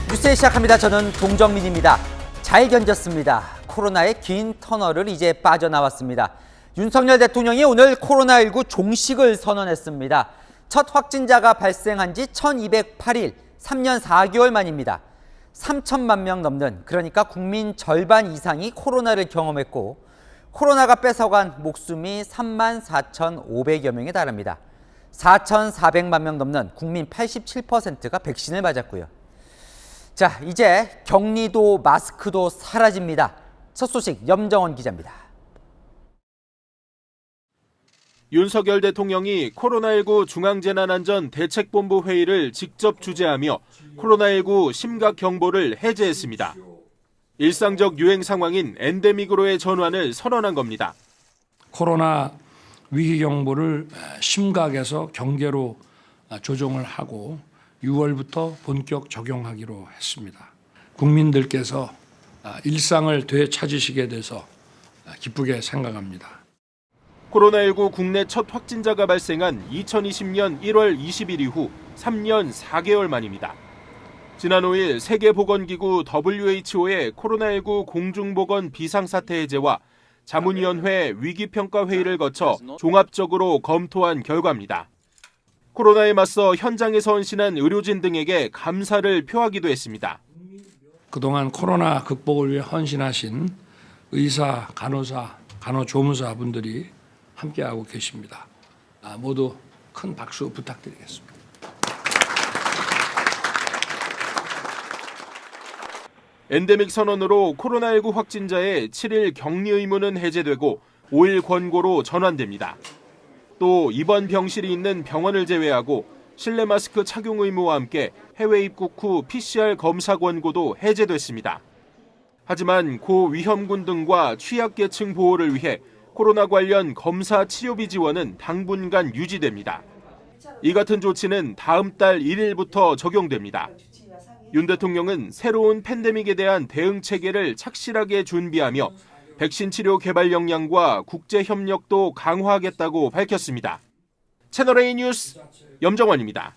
뉴스 시작합니다. 저는 동정민입니다. 잘 견뎠습니다. 코로나의 긴 터널을 이제 빠져나왔습니다. 윤석열 대통령이 오늘 코로나19 종식을 선언했습니다. 첫 확진자가 발생한 지 1208일, 3년 4개월 만입니다. 3천만 명 넘는, 그러니까 국민 절반 이상이 코로나를 경험했고 코로나가 뺏어간 목숨이 34,500여 명에 달합니다. 4,400만 명 넘는 국민 87%가 백신을 맞았고요. 자, 이제 격리도 마스크도 사라집니다. 첫 소식 염정원 기자입니다. 윤석열 대통령이 코로나19 중앙재난안전대책본부 회의를 직접 주재하며 코로나19 심각 경보를 해제했습니다. 일상적 유행 상황인 엔데믹으로의 전환을 선언한 겁니다. 코로나 위기 경보를 심각에서 경계로 조정을 하고 6월부터 본격 적용하기로 했습니다. 국민들께서 일상을 되찾으시게 돼서 기쁘게 생각합니다. 코로나19 국내 첫 확진자가 발생한 2020년 1월 20일 이후 3년 4개월 만입니다. 지난 5일 세계보건기구 WHO의 코로나19 공중보건 비상사태 해제와 자문위원회 위기평가회의를 거쳐 종합적으로 검토한 결과입니다. 코로나에 맞서 현장에서 헌신한 의료진 등에게 감사를 표하기도 했습니다. 그동안 코로나 극복을 위해 헌신하신 의사, 간호사, 간호조무사 분들이 함께하고 계십니다. 모두 큰 박수 부탁드리겠습니다. 엔데믹 선언으로 코로나19 확진자의 7일 격리 의무는 해제되고 5일 권고로 전환됩니다. 또 입원 병실이 있는 병원을 제외하고 실내 마스크 착용 의무와 함께 해외 입국 후 PCR 검사 권고도 해제됐습니다. 하지만 고위험군 등과 취약계층 보호를 위해 코로나 관련 검사 치료비 지원은 당분간 유지됩니다. 이 같은 조치는 다음 달 1일부터 적용됩니다. 윤 대통령은 새로운 팬데믹에 대한 대응 체계를 착실하게 준비하며 백신 치료 개발 역량과 국제 협력도 강화하겠다고 밝혔습니다. 채널A 뉴스 염정원입니다.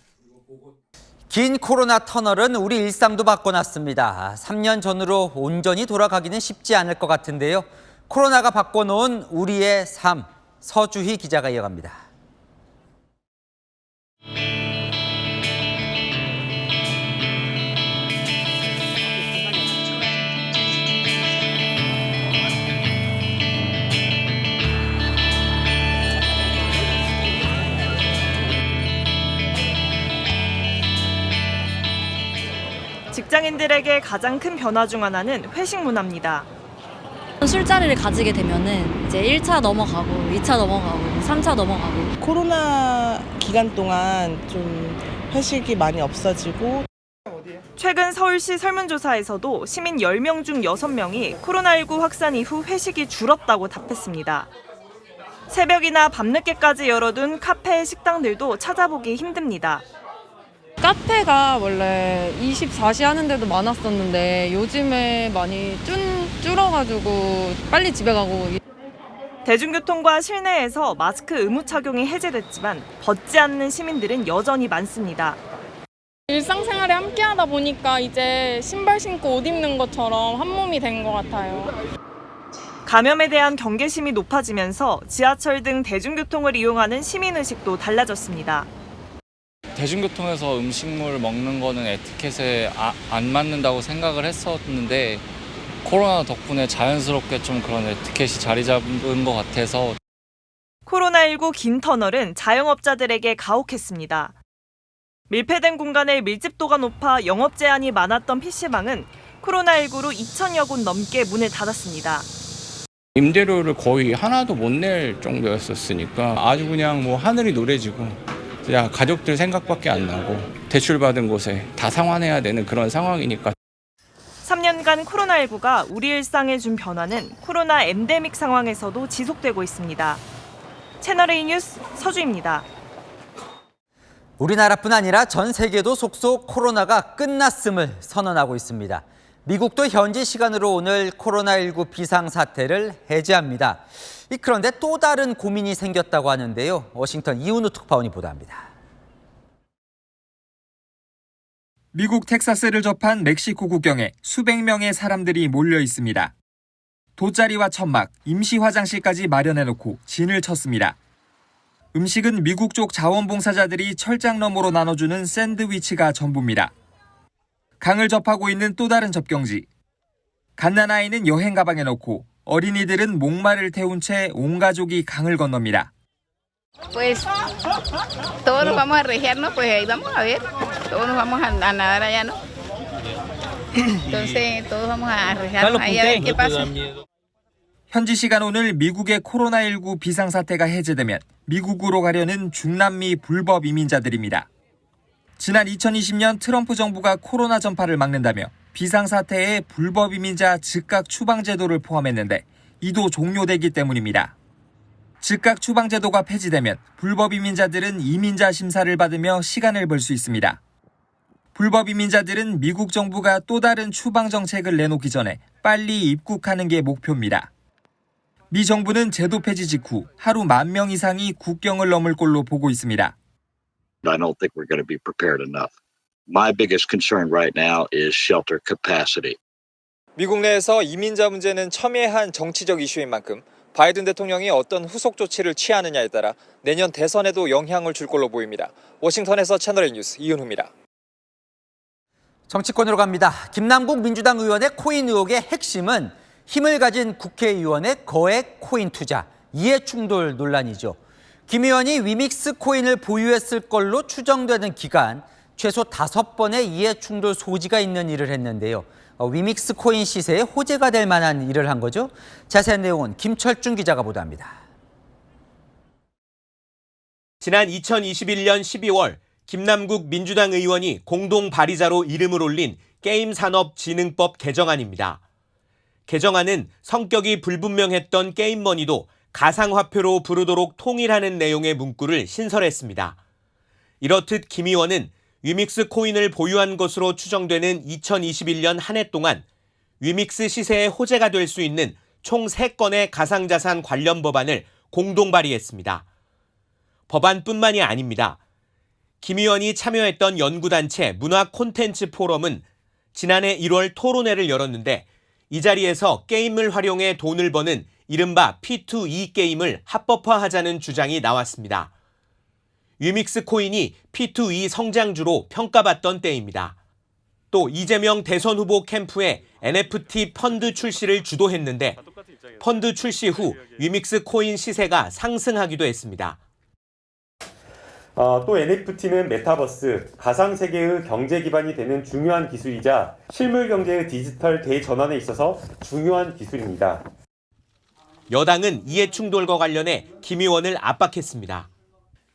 긴 코로나 터널은 우리 일상도 바꿔놨습니다. 3년 전으로 온전히 돌아가기는 쉽지 않을 것 같은데요. 코로나가 바꿔놓은 우리의 삶, 서주희 기자가 이어갑니다. 직장인들에게 가장 큰 변화 중 하나는 회식 문화입니다. 술자리를 가지게 되면은 이제 1차 넘어가고 2차 넘어가고 3차 넘어가고 코로나 기간 동안 좀 회식이 많이 없어지고 최근 서울시 설문조사에서도 시민 10명 중 6명이 코로나19 확산 이후 회식이 줄었다고 답했습니다. 새벽이나 밤늦게까지 열어둔 카페, 식당들도 찾아보기 힘듭니다. 카페가 원래 24시 하는 데도 많았었는데 요즘에 많이 줄어가지고 빨리 집에 가고. 대중교통과 실내에서 마스크 의무 착용이 해제됐지만 벗지 않는 시민들은 여전히 많습니다. 일상생활에 함께 하다 보니까 이제 신발 신고 옷 입는 것처럼 한 몸이 된 것 같아요. 감염에 대한 경계심이 높아지면서 지하철 등 대중교통을 이용하는 시민의식도 달라졌습니다. 대중교통에서 음식물 먹는 거는 에티켓에 안 맞는다고 생각을 했었는데 코로나 덕분에 자연스럽게 좀 그런 에티켓이 자리 잡은 것 같아서. 코로나19 긴 터널은 자영업자들에게 가혹했습니다. 밀폐된 공간의 밀집도가 높아 영업 제한이 많았던 PC방은 코로나19로 2,000여 곳 넘게 문을 닫았습니다. 임대료를 거의 하나도 못 낼 정도였었으니까 아주 그냥 뭐 하늘이 노래지고 그냥 가족들 생각밖에 안 나고 대출받은 곳에 다 상환해야 되는 그런 상황이니까. 3년간 코로나19가 우리 일상에 준 변화는 코로나 엔데믹 상황에서도 지속되고 있습니다. 채널A 뉴스 서주입니다. 우리나라뿐 아니라 전 세계도 속속 코로나가 끝났음을 선언하고 있습니다. 미국도 현지 시간으로 오늘 코로나19 비상사태를 해제합니다. 그런데 또 다른 고민이 생겼다고 하는데요. 워싱턴 이훈우 특파원이 보도합니다. 미국 텍사스를 접한 멕시코 국경에 수백 명의 사람들이 몰려 있습니다. 돗자리와 천막, 임시 화장실까지 마련해놓고 진을 쳤습니다. 음식은 미국 쪽 자원봉사자들이 철장 너머로 나눠주는 샌드위치가 전부입니다. 강을 접하고 있는 또 다른 접경지. 갓난아이는 여행 가방에 넣고 어린이들은 목마를 태운 채 온 가족이 강을 건넙니다. Pues todos nos vamos a regiarnos, pues ahí vamos a ver. Todos nos vamos a nadar allá, ¿no? Entonces todos vamos a regiarnos ahí a ver qué pasa. 현지 시간 오늘 미국의 코로나19 비상사태가 해제되면 미국으로 가려는 중남미 불법 이민자들입니다. 지난 2020년 트럼프 정부가 코로나 전파를 막는다며 비상사태에 불법 이민자 즉각 추방 제도를 포함했는데 이도 종료되기 때문입니다. 즉각 추방 제도가 폐지되면 불법 이민자들은 이민자 심사를 받으며 시간을 벌 수 있습니다. 불법 이민자들은 미국 정부가 또 다른 추방 정책을 내놓기 전에 빨리 입국하는 게 목표입니다. 미 정부는 제도 폐지 직후 하루 10,000명 이상이 국경을 넘을 걸로 보고 있습니다. I don't think we're going to be prepared enough. My biggest concern right now is shelter capacity. 미국 내에서 이민자 문제는 첨예한 정치적 이슈인 만큼 바이든 대통령이 어떤 후속 조치를 취하느냐에 따라 내년 대선에도 영향을 줄 걸로 보입니다. 워싱턴에서 채널A 뉴스 이은후입니다. 정치권으로 갑니다. 김남국 민주당 의원의 코인 의혹의 핵심은 힘을 가진 국회의원의 거액 코인 투자, 이해충돌 논란이죠. 김 의원이 위믹스 코인을 보유했을 걸로 추정되는 기간 최소 5번의 이해충돌 소지가 있는 일을 했는데요. 위믹스 코인 시세에 호재가 될 만한 일을 한 거죠. 자세한 내용은 김철중 기자가 보도합니다. 지난 2021년 12월 김남국 민주당 의원이 공동 발의자로 이름을 올린 게임산업진흥법 개정안입니다. 개정안은 성격이 불분명했던 게임머니도 가상화폐로 부르도록 통일하는 내용의 문구를 신설했습니다. 이렇듯 김 의원은 위믹스 코인을 보유한 것으로 추정되는 2021년 한 해 동안 위믹스 시세에 호재가 될 수 있는 총 3건의 가상자산 관련 법안을 공동 발의했습니다. 법안뿐만이 아닙니다. 김 의원이 참여했던 연구단체 문화 콘텐츠 포럼은 지난해 1월 토론회를 열었는데 이 자리에서 게임을 활용해 돈을 버는 이른바 P2E 게임을 합법화하자는 주장이 나왔습니다. 위믹스 코인이 P2E 성장주로 평가받던 때입니다. 또 이재명 대선 후보 캠프에 NFT 펀드 출시를 주도했는데 펀드 출시 후 위믹스 코인 시세가 상승하기도 했습니다. 또 NFT는 메타버스, 가상세계의 경제 기반이 되는 중요한 기술이자 실물 경제의 디지털 대전환에 있어서 중요한 기술입니다. 여당은 이해충돌과 관련해 김 의원을 압박했습니다.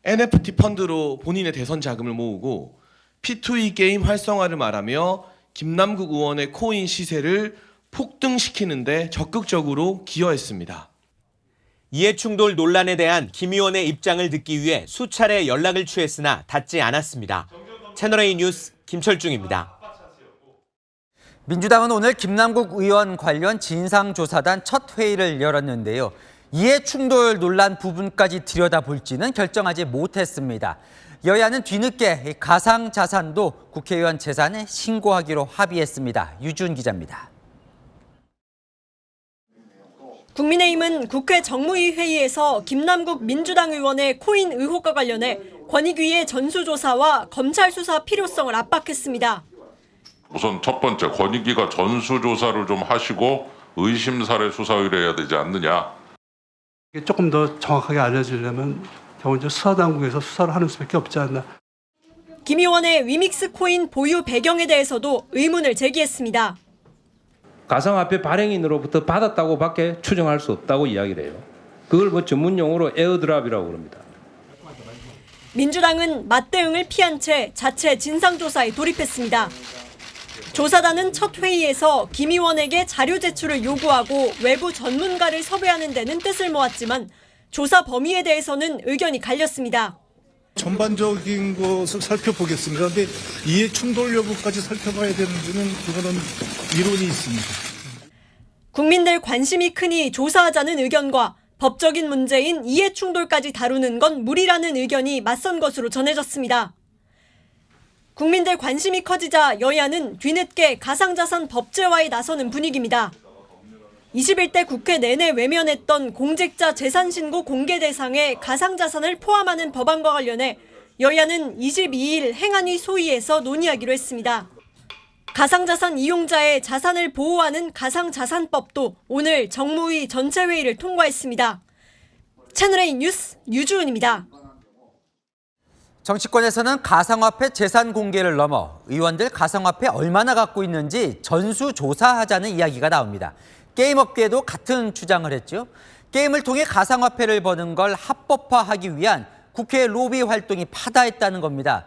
NFT 펀드로 본인의 대선 자금을 모으고 P2E 게임 활성화를 말하며 김남국 의원의 코인 시세를 폭등시키는 데 적극적으로 기여했습니다. 이해충돌 논란에 대한 김 의원의 입장을 듣기 위해 수차례 연락을 취했으나 닿지 않았습니다. 채널A 뉴스 김철중입니다. 민주당은 오늘 김남국 의원 관련 진상조사단 첫 회의를 열었는데요. 이해충돌 논란 부분까지 들여다볼지는 결정하지 못했습니다. 여야는 뒤늦게 가상자산도 국회의원 재산에 신고하기로 합의했습니다. 유준 기자입니다. 국민의힘은 국회 정무위 회의에서 김남국 민주당 의원의 코인 의혹과 관련해 권익위의 전수조사와 검찰 수사 필요성을 압박했습니다. 우선 첫 번째, 권익위가 전수조사를 좀 하시고 의심사례 수사 의뢰해야 되지 않느냐. 조금 더 정확하게 알려지려면 경호처 수사당국에서 수사를 하는 수밖에 없지 않나. 김 의원의 위믹스 코인 보유 배경에 대해서도 의문을 제기했습니다. 가상화폐 발행인으로부터 받았다고밖에 추정할 수 없다고 이야기를 해요. 그걸 전문 용어로 에어드랍이라고 그럽니다. 민주당은 맞대응을 피한 채 자체 진상조사에 돌입했습니다. 조사단은 첫 회의에서 김 의원에게 자료 제출을 요구하고 외부 전문가를 섭외하는 데는 뜻을 모았지만 조사 범위에 대해서는 의견이 갈렸습니다. 전반적인 것을 살펴보겠습니다. 그런데 이해 충돌 여부까지 살펴봐야 되는지는 그거는 이론이 있습니다. 국민들 관심이 크니 조사하자는 의견과 법적인 문제인 이해 충돌까지 다루는 건 무리라는 의견이 맞선 것으로 전해졌습니다. 국민들 관심이 커지자 여야는 뒤늦게 가상자산 법제화에 나서는 분위기입니다. 21대 국회 내내 외면했던 공직자 재산신고 공개 대상에 가상자산을 포함하는 법안과 관련해 여야는 22일 행안위 소위에서 논의하기로 했습니다. 가상자산 이용자의 자산을 보호하는 가상자산법도 오늘 정무위 전체회의를 통과했습니다. 채널A 뉴스 유주은입니다. 정치권에서는 가상화폐 재산 공개를 넘어 의원들 가상화폐 얼마나 갖고 있는지 전수조사하자는 이야기가 나옵니다. 게임업계도 같은 주장을 했죠. 게임을 통해 가상화폐를 버는 걸 합법화하기 위한 국회 로비 활동이 파다했다는 겁니다.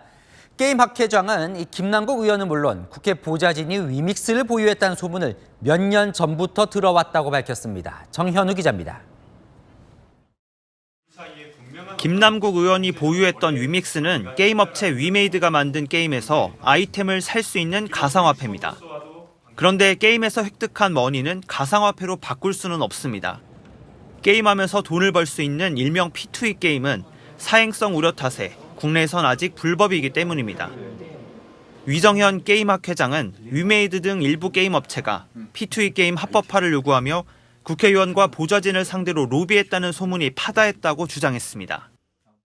게임 학회장은 이 김남국 의원은 물론 국회 보좌진이 위믹스를 보유했다는 소문을 몇 년 전부터 들어왔다고 밝혔습니다. 정현우 기자입니다. 김남국 의원이 보유했던 위믹스는 게임업체 위메이드가 만든 게임에서 아이템을 살 수 있는 가상화폐입니다. 그런데 게임에서 획득한 머니는 가상화폐로 바꿀 수는 없습니다. 게임하면서 돈을 벌 수 있는 일명 P2E 게임은 사행성 우려 탓에 국내에선 아직 불법이기 때문입니다. 위정현 게임학회장은 위메이드 등 일부 게임 업체가 P2E 게임 합법화를 요구하며 국회의원과 보좌진을 상대로 로비했다는 소문이 파다했다고 주장했습니다.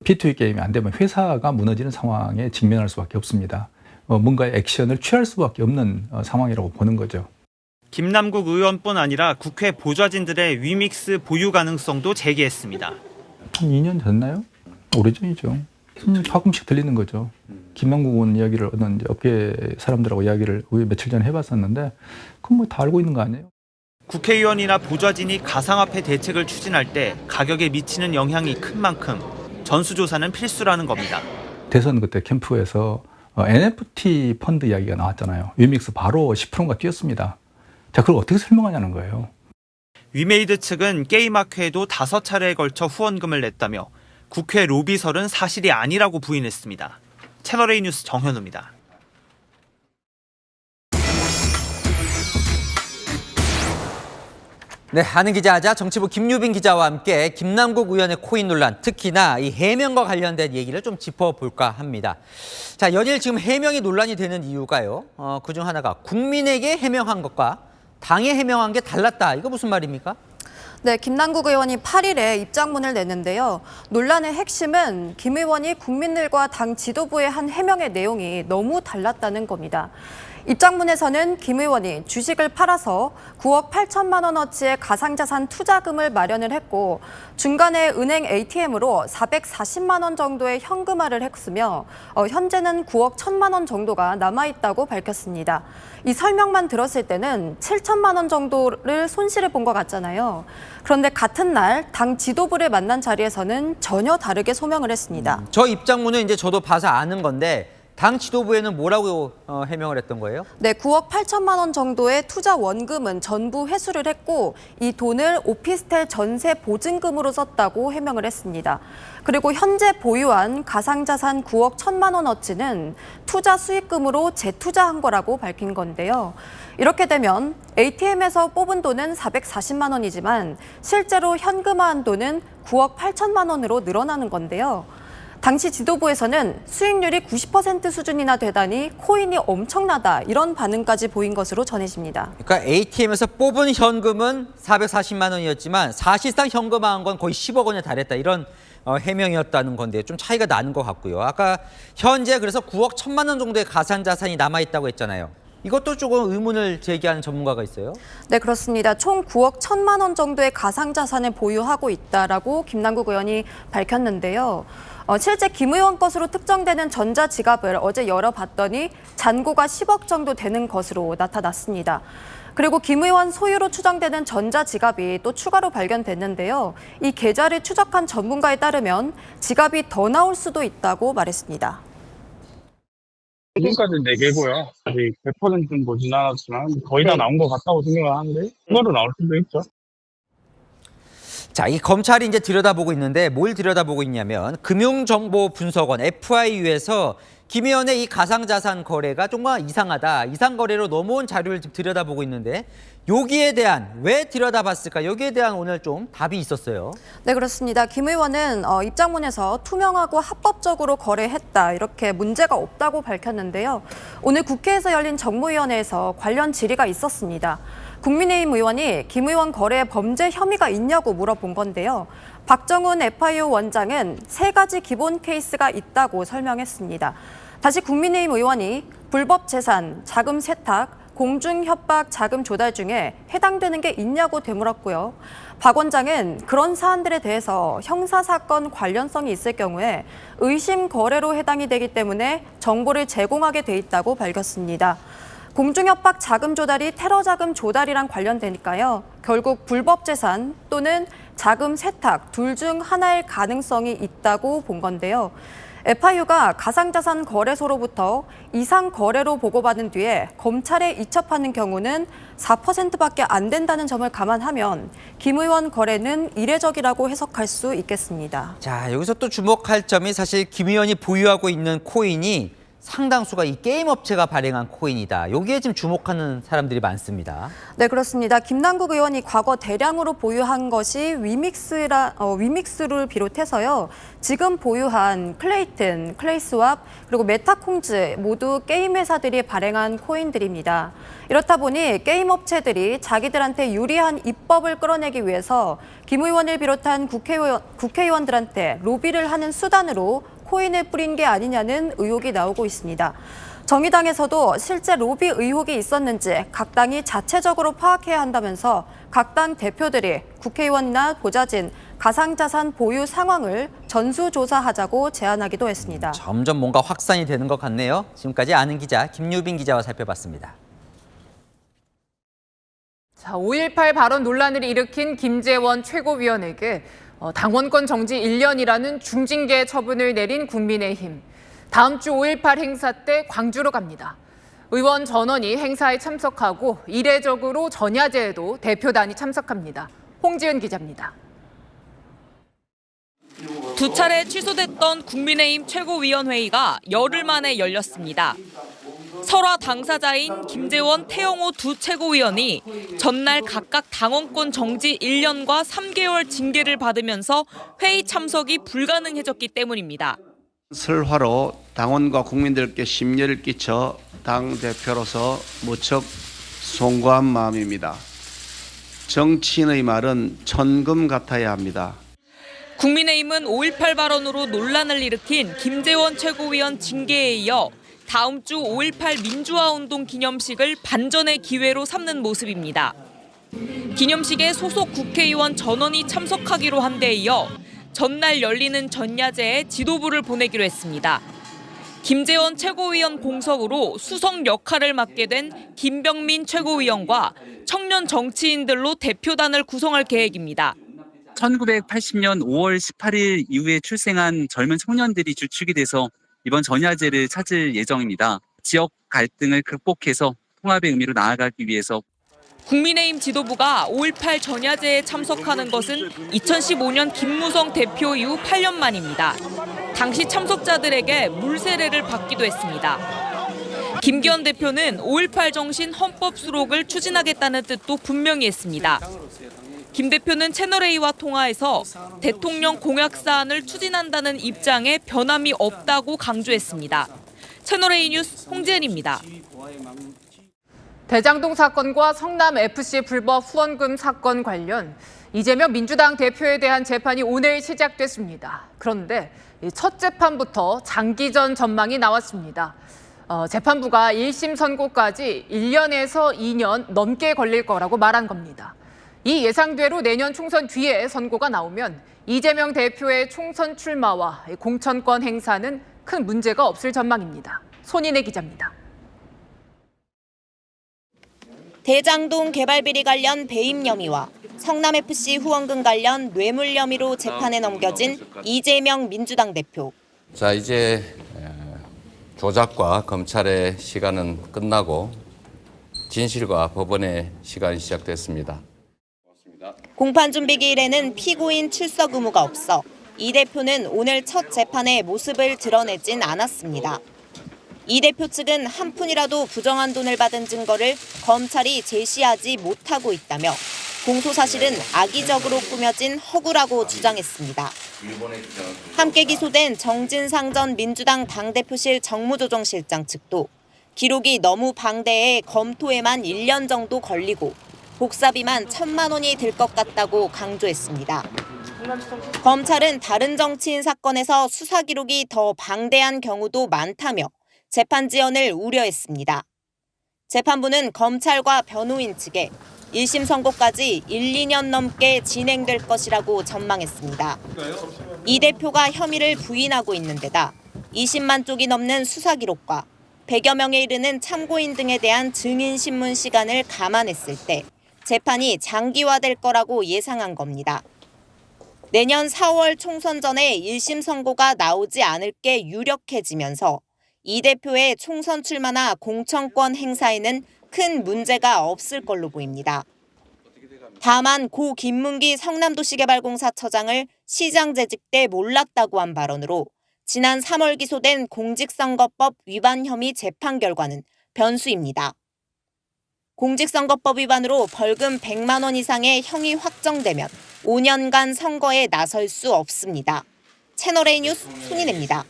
P2E 게임이 안 되면 회사가 무너지는 상황에 직면할 수밖에 없습니다. 뭔가 액션을 취할 수밖에 없는 상황이라고 보는 거죠. 김남국 의원뿐 아니라 국회 보좌진들의 위믹스 보유 가능성도 제기했습니다. 한 2년 됐나요? 오래전이죠. 가끔씩 들리는 거죠. 김남국 의원 이야기를 어떤 업계 사람들하고 이야기를 며칠 전에 해봤었는데 그건 뭐 다 알고 있는 거 아니에요? 국회의원이나 보좌진이 가상화폐 대책을 추진할 때 가격에 미치는 영향이 큰 만큼 전수조사는 필수라는 겁니다. 대선 그때 캠프에서 NFT 펀드 이야기가 나왔잖아요. 위믹스 바로 10%가 뛰었습니다. 자, 그걸 어떻게 설명하냐는 거예요. 위메이드 측은 게임학회에도 5차례에 걸쳐 후원금을 냈다며 국회 로비설은 사실이 아니라고 부인했습니다. 채널A 뉴스 정현우입니다. 네, 아는 기자하자 정치부 김유빈 기자와 함께 김남국 의원의 코인 논란, 특히나 이 해명과 관련된 얘기를 좀 짚어볼까 합니다. 자, 연일 지금 해명이 논란이 되는 이유가요. 그중 하나가 국민에게 해명한 것과 당에 해명한 게 달랐다. 이거 무슨 말입니까? 네, 김남국 의원이 8일에 입장문을 냈는데요. 논란의 핵심은 김 의원이 국민들과 당 지도부에 한 해명의 내용이 너무 달랐다는 겁니다. 입장문에서는 김 의원이 주식을 팔아서 9억 8천만 원어치의 가상자산 투자금을 마련을 했고 중간에 은행 ATM으로 440만 원 정도의 현금화를 했으며 현재는 9억 1천만 원 정도가 남아있다고 밝혔습니다. 이 설명만 들었을 때는 7천만 원 정도를 손실을 본 것 같잖아요. 그런데 같은 날 당 지도부를 만난 자리에서는 전혀 다르게 소명을 했습니다. 저 입장문은 이제 저도 봐서 아는 건데 당 지도부에는 뭐라고 해명을 했던 거예요? 네, 9억 8천만 원 정도의 투자 원금은 전부 회수를 했고 이 돈을 오피스텔 전세 보증금으로 썼다고 해명을 했습니다. 그리고 현재 보유한 가상자산 9억 1천만 원어치는 투자 수익금으로 재투자한 거라고 밝힌 건데요. 이렇게 되면 ATM에서 뽑은 돈은 440만 원이지만 실제로 현금화한 돈은 9억 8천만 원으로 늘어나는 건데요. 당시 지도부에서는 수익률이 90% 수준이나 되다니 코인이 엄청나다 이런 반응까지 보인 것으로 전해집니다. 그러니까 ATM에서 뽑은 현금은 440만 원이었지만 사실상 현금화한 건 거의 10억 원에 달했다 이런 해명이었다는 건데 좀 차이가 나는 것 같고요. 아까 현재 그래서 9억 1천만 원 정도의 가상자산이 남아있다고 했잖아요. 이것도 조금 의문을 제기하는 전문가가 있어요? 네, 그렇습니다. 총 9억 1천만 원 정도의 가상자산을 보유하고 있다라고 김남국 의원이 밝혔는데요. 실제 김 의원 것으로 특정되는 전자지갑을 어제 열어봤더니 잔고가 10억 정도 되는 것으로 나타났습니다. 그리고 김 의원 소유로 추정되는 전자지갑이 또 추가로 발견됐는데요. 이 계좌를 추적한 전문가에 따르면 지갑이 더 나올 수도 있다고 말했습니다. 지금까지 4개고요. 아직 100%는 보진 않았지만 거의 다 나온 것 같다고 생각을 하는데 추가로 나올 수도 있죠. 자, 이 검찰이 이제 들여다보고 있는데 뭘 들여다보고 있냐면 금융정보분석원 FIU에서 김 의원의 이 가상자산 거래가 정말 이상하다. 이상거래로 넘어온 자료를 지금 들여다보고 있는데 여기에 대한 왜 들여다봤을까? 여기에 대한 오늘 좀 답이 있었어요. 네, 그렇습니다. 김 의원은 입장문에서 투명하고 합법적으로 거래했다. 이렇게 문제가 없다고 밝혔는데요. 오늘 국회에서 열린 정무위원회에서 관련 질의가 있었습니다. 국민의힘 의원이 김 의원 거래에 범죄 혐의가 있냐고 물어본 건데요. 박정훈 FIU 원장은 3가지 기본 케이스가 있다고 설명했습니다. 다시 국민의힘 의원이 불법 재산, 자금 세탁, 공중협박 자금 조달 중에 해당되는 게 있냐고 되물었고요. 박 원장은 그런 사안들에 대해서 형사사건 관련성이 있을 경우에 의심 거래로 해당이 되기 때문에 정보를 제공하게 돼 있다고 밝혔습니다. 공중협박 자금 조달이 테러 자금 조달이랑 관련되니까요. 결국 불법 재산 또는 자금 세탁 둘 중 하나일 가능성이 있다고 본 건데요. FIU가 가상자산 거래소로부터 이상 거래로 보고받은 뒤에 검찰에 이첩하는 경우는 4%밖에 안 된다는 점을 감안하면 김 의원 거래는 이례적이라고 해석할 수 있겠습니다. 자, 여기서 또 주목할 점이 사실 김 의원이 보유하고 있는 코인이 상당수가 이 게임 업체가 발행한 코인이다. 여기에 지금 주목하는 사람들이 많습니다. 네, 그렇습니다. 김남국 의원이 과거 대량으로 보유한 것이 위믹스를 비롯해서요. 지금 보유한 클레이튼, 클레이스왑, 그리고 메타콩즈 모두 게임 회사들이 발행한 코인들입니다. 이렇다 보니 게임 업체들이 자기들한테 유리한 입법을 끌어내기 위해서 김 의원을 비롯한 국회의원들한테 로비를 하는 수단으로 코인을 뿌린 게 아니냐는 의혹이 나오고 있습니다. 정의당에서도 실제 로비 의혹이 있었는지 각 당이 자체적으로 파악해야 한다면서 각 당 대표들이 국회의원이나 보좌진, 가상자산 보유 상황을 전수조사하자고 제안하기도 했습니다. 점점 뭔가 확산이 되는 것 같네요. 지금까지 아는 기자 김유빈 기자와 살펴봤습니다. 자, 5.18 발언 논란을 일으킨 김재원 최고위원에게 당원권 정지 1년이라는 중징계 처분을 내린 국민의힘. 다음 주 5.18 행사 때 광주로 갑니다. 의원 전원이 행사에 참석하고 이례적으로 전야제에도 대표단이 참석합니다. 홍지은 기자입니다. 두 차례 취소됐던 국민의힘 최고위원회의가 열흘 만에 열렸습니다. 설화 당사자인 김재원, 태영호 두 최고위원이 전날 각각 당원권 정지 1년과 3개월 징계를 받으면서 회의 참석이 불가능해졌기 때문입니다. 설화로 당원과 국민들께 심려를 끼쳐 당대표로서 무척 송구한 마음입니다. 정치인의 말은 천금 같아야 합니다. 국민의힘은 5.18 발언으로 논란을 일으킨 김재원 최고위원 징계에 이어 다음 주 5.18 민주화운동 기념식을 반전의 기회로 삼는 모습입니다. 기념식에 소속 국회의원 전원이 참석하기로 한 데 이어 전날 열리는 전야제에 지도부를 보내기로 했습니다. 김재원 최고위원 공석으로 수석 역할을 맡게 된 김병민 최고위원과 청년 정치인들로 대표단을 구성할 계획입니다. 1980년 5월 18일 이후에 출생한 젊은 청년들이 주축이 돼서 이번 전야제를 찾을 예정입니다. 지역 갈등을 극복해서 통합의 의미로 나아가기 위해서 국민의힘 지도부가 5.18 전야제에 참석하는 것은 2015년 김무성 대표 이후 8년 만입니다. 당시 참석자들에게 물세례를 받기도 했습니다. 김기현 대표는 5.18 정신 헌법 수록을 추진하겠다는 뜻도 분명히 했습니다. 김 대표는 채널A와 통화에서 대통령 공약 사안을 추진한다는 입장에 변함이 없다고 강조했습니다. 채널A 뉴스 홍지은입니다. 대장동 사건과 성남FC 불법 후원금 사건 관련 이재명 민주당 대표에 대한 재판이 오늘 시작됐습니다. 그런데 첫 재판부터 장기전 전망이 나왔습니다. 재판부가 1심 선고까지 1년에서 2년 넘게 걸릴 거라고 말한 겁니다. 이 예상대로 내년 총선 뒤에 선고가 나오면 이재명 대표의 총선 출마와 공천권 행사는 큰 문제가 없을 전망입니다. 손인혜 기자입니다. 대장동 개발 비리 관련 배임 혐의와 성남FC 후원금 관련 뇌물 혐의로 재판에 넘겨진 이재명 민주당 대표. 자, 이제 조작과 검찰의 시간은 끝나고 진실과 법원의 시간이 시작됐습니다. 공판 준비기일에는 피고인 출석 의무가 없어 이 대표는 오늘 첫 재판에 모습을 드러내진 않았습니다. 이 대표 측은 한 푼이라도 부정한 돈을 받은 증거를 검찰이 제시하지 못하고 있다며 공소 사실은 악의적으로 꾸며진 허구라고 주장했습니다. 함께 기소된 정진상 전 민주당 당대표실 정무조정실장 측도 기록이 너무 방대해 검토에만 1년 정도 걸리고 복사비만 1,000만 원이 들 것 같다고 강조했습니다. 검찰은 다른 정치인 사건에서 수사 기록이 더 방대한 경우도 많다며 재판 지연을 우려했습니다. 재판부는 검찰과 변호인 측에 1심 선고까지 1-2년 넘게 진행될 것이라고 전망했습니다. 이 대표가 혐의를 부인하고 있는 데다 20만 쪽이 넘는 수사 기록과 100여 명에 이르는 참고인 등에 대한 증인 신문 시간을 감안했을 때 재판이 장기화될 거라고 예상한 겁니다. 내년 4월 총선 전에 1심 선고가 나오지 않을 게 유력해지면서 이 대표의 총선 출마나 공천권 행사에는 큰 문제가 없을 걸로 보입니다. 다만 고 김문기 성남도시개발공사 처장을 시장 재직 때 몰랐다고 한 발언으로 지난 3월 기소된 공직선거법 위반 혐의 재판 결과는 변수입니다. 공직선거법 위반으로 벌금 100만 원 이상의 형이 확정되면 5년간 선거에 나설 수 없습니다. 채널A 뉴스 손인혜입니다.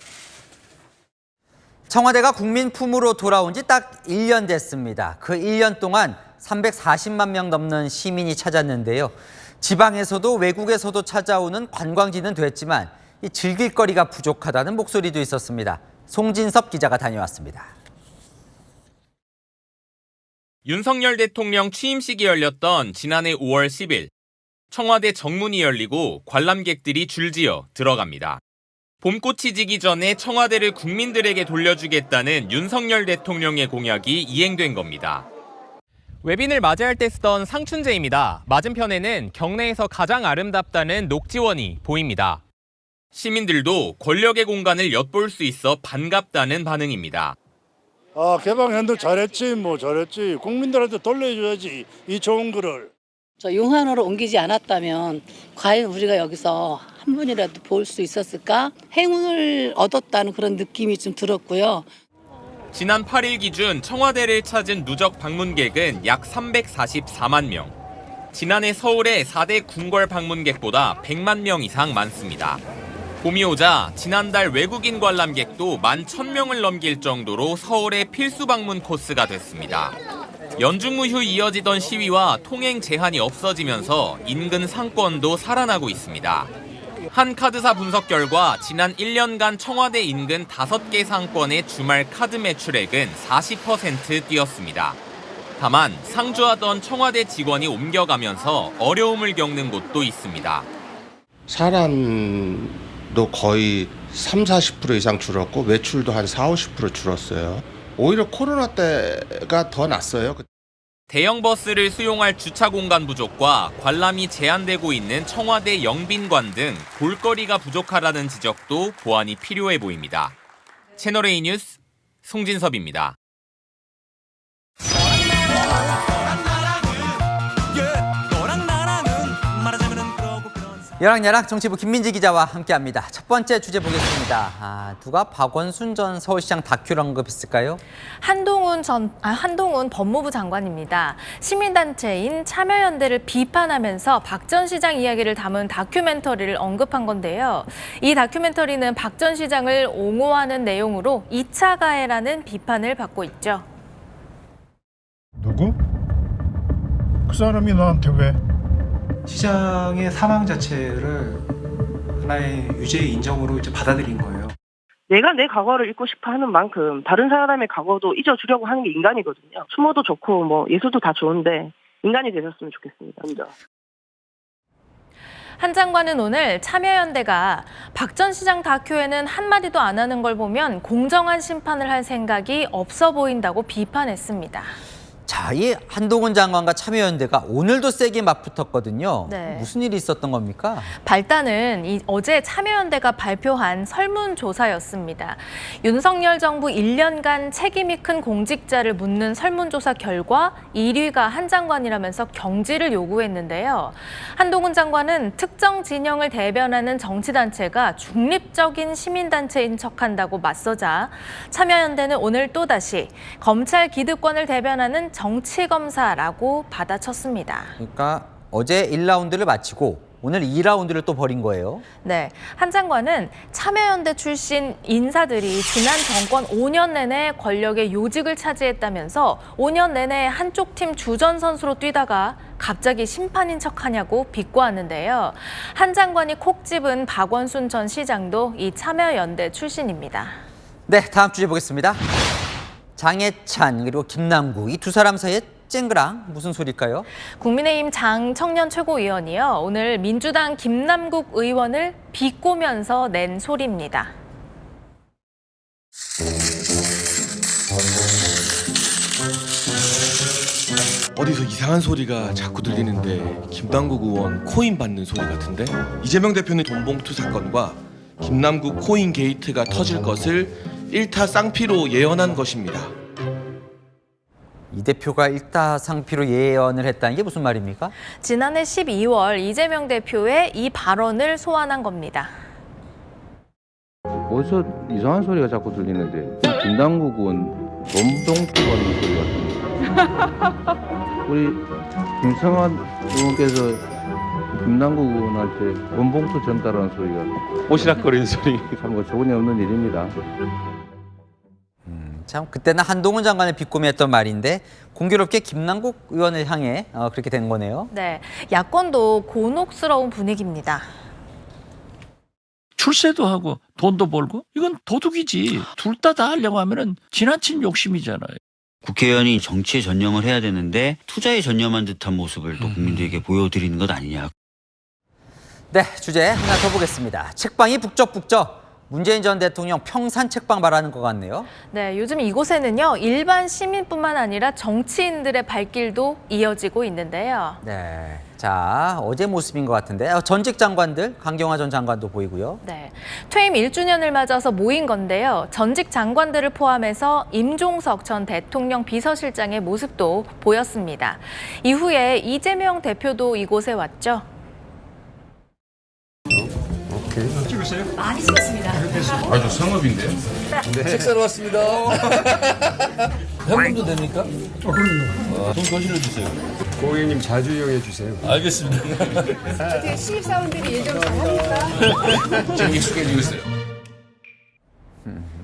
청와대가 국민 품으로 돌아온 지 딱 1년 됐습니다. 그 1년 동안 340만 명 넘는 시민이 찾았는데요. 지방에서도 외국에서도 찾아오는 관광지는 됐지만 이 즐길 거리가 부족하다는 목소리도 있었습니다. 송진섭 기자가 다녀왔습니다. 윤석열 대통령 취임식이 열렸던 지난해 5월 10일 청와대 정문이 열리고 관람객들이 줄지어 들어갑니다. 봄꽃이 지기 전에 청와대를 국민들에게 돌려주겠다는 윤석열 대통령의 공약이 이행된 겁니다. 외빈을 맞이할 때 쓰던 상춘제입니다. 맞은편에는 경내에서 가장 아름답다는 녹지원이 보입니다. 시민들도 권력의 공간을 엿볼 수 있어 반갑다는 반응입니다. 개방했는데 잘했지 잘했지. 국민들한테 돌려줘야지 이 좋은 거를. 저 용산으로 옮기지 않았다면 과연 우리가 여기서 한 분이라도 볼 수 있었을까? 행운을 얻었다는 그런 느낌이 좀 들었고요. 지난 8일 기준 청와대를 찾은 누적 방문객은 약 344만 명. 지난해 서울의 4대 궁궐 방문객보다 100만 명 이상 많습니다. 봄이 오자 지난달 외국인 관람객도 11,000명을 넘길 정도로 서울의 필수 방문 코스가 됐습니다. 연중 이후 이어지던 시위와 통행 제한이 없어지면서 인근 상권도 살아나고 있습니다. 한 카드사 분석 결과 지난 1년간 청와대 인근 5개 상권의 주말 카드 매출액은 40% 뛰었습니다. 다만 상주하던 청와대 직원이 옮겨가면서 어려움을 겪는 곳도 있습니다. 사람도 거의 30-40% 이상 줄었고 매출도 한 40-50% 줄었어요. 오히려 코로나 때가 더 낫어요. 대형 버스를 수용할 주차 공간 부족과 관람이 제한되고 있는 청와대 영빈관 등 볼거리가 부족하다는 지적도 보완이 필요해 보입니다. 채널A 뉴스 송진섭입니다. 여랑야랑 정치부 김민지 기자와 함께합니다. 첫 번째 주제 보겠습니다. 누가 박원순 전 서울시장 다큐를 언급했을까요? 한동훈 법무부 장관입니다. 시민단체인 참여연대를 비판하면서 박 전 시장 이야기를 담은 다큐멘터리를 언급한 건데요. 이 다큐멘터리는 박 전 시장을 옹호하는 내용으로 2차 가해라는 비판을 받고 있죠. 누구? 그 사람이 나한테 왜? 시장의 사망 자체를 하나의 유죄의 인정으로 이제 받아들인 거예요. 내가 내 과거를 잊고 싶어 하는 만큼 다른 사람의 과거도 잊어주려고 하는 게 인간이거든요. 추모도 좋고 예술도 다 좋은데 인간이 되셨으면 좋겠습니다. 먼저. 한 장관은 오늘 참여연대가 박 전 시장 다큐에는 한마디도 안 하는 걸 보면 공정한 심판을 할 생각이 없어 보인다고 비판했습니다. 자, 이 한동훈 장관과 참여연대가 오늘도 세게 맞붙었거든요. 네. 무슨 일이 있었던 겁니까? 발단은 어제 참여연대가 발표한 설문조사였습니다. 윤석열 정부 1년간 책임이 큰 공직자를 묻는 설문조사 결과 1위가 한 장관이라면서 경질을 요구했는데요. 한동훈 장관은 특정 진영을 대변하는 정치단체가 중립적인 시민단체인 척한다고 맞서자 참여연대는 오늘 또다시 검찰 기득권을 대변하는 정치검사라고 받아쳤습니다. 그러니까 어제 1라운드를 마치고 오늘 2라운드를 또 벌인 거예요. 네, 한 장관은 참여연대 출신 인사들이 지난 정권 5년 내내 권력의 요직을 차지했다면서 5년 내내 한쪽 팀 주전 선수로 뛰다가 갑자기 심판인 척하냐고 비꼬았는데요. 한 장관이 콕 집은 박원순 전 시장도 이 참여연대 출신입니다. 네, 다음 주제 보겠습니다. 장해찬 그리고 김남국 이 두 사람 사이에 쨍그랑 무슨 소리일까요? 국민의힘 장 청년 최고위원이요. 오늘 민주당 김남국 의원을 비꼬면서 낸 소리입니다. 어디서 이상한 소리가 자꾸 들리는데 김남국 의원 코인 받는 소리 같은데? 이재명 대표는 돈봉투 사건과 김남국 코인 게이트가 터질 것을 일타쌍피로 예언한 것입니다. 이 대표가 일타상피로 예언을 했다는 게 무슨 말입니까? 지난해 12월 이재명 대표의 이 발언을 소환한 겁니다. 어디서 이상한 소리가 자꾸 들리는데 김남국 의원 돈봉투 받는 소리 같습니다. 우리 김성환 의원께서 김남국 의원한테 돈봉투 전달하는 소리가 오시락거리는 소리 참 조건이 없는 일입니다. 참 그때는 한동훈 장관을 비꼬며 했던 말인데 공교롭게 김남국 의원을 향해 그렇게 된 거네요. 네, 야권도 곤혹스러운 분위기입니다. 출세도 하고 돈도 벌고 이건 도둑이지. 둘 다 하려고 하면은 지나친 욕심이잖아요. 국회의원이 정치에 전념을 해야 되는데 투자에 전념한 듯한 모습을 또 국민들에게 보여드리는 것 아니냐. 네, 주제 하나 더 보겠습니다. 책방이 북적북적. 문재인 전 대통령 평산 책방 말하는 것 같네요. 네, 요즘 이곳에는요, 일반 시민뿐만 아니라 정치인들의 발길도 이어지고 있는데요. 네, 자 어제 모습인 것 같은데 전직 장관들, 강경화 전 장관도 보이고요. 네, 퇴임 1주년을 맞아서 모인 건데요. 전직 장관들을 포함해서 임종석 전 대통령 비서실장의 모습도 보였습니다. 이후에 이재명 대표도 이곳에 왔죠. 찍으세요? 많이 찍었습니다. 아주 상업인데요? 네. 식사로 왔습니다. 현금도 됩니까? 그럼요. 돈 거실해 주세요. 고객님 자주 이용해 주세요. 알겠습니다. 어떻게 신입사원들이 예정 잘합니까? 지금 익숙해지고 있어요.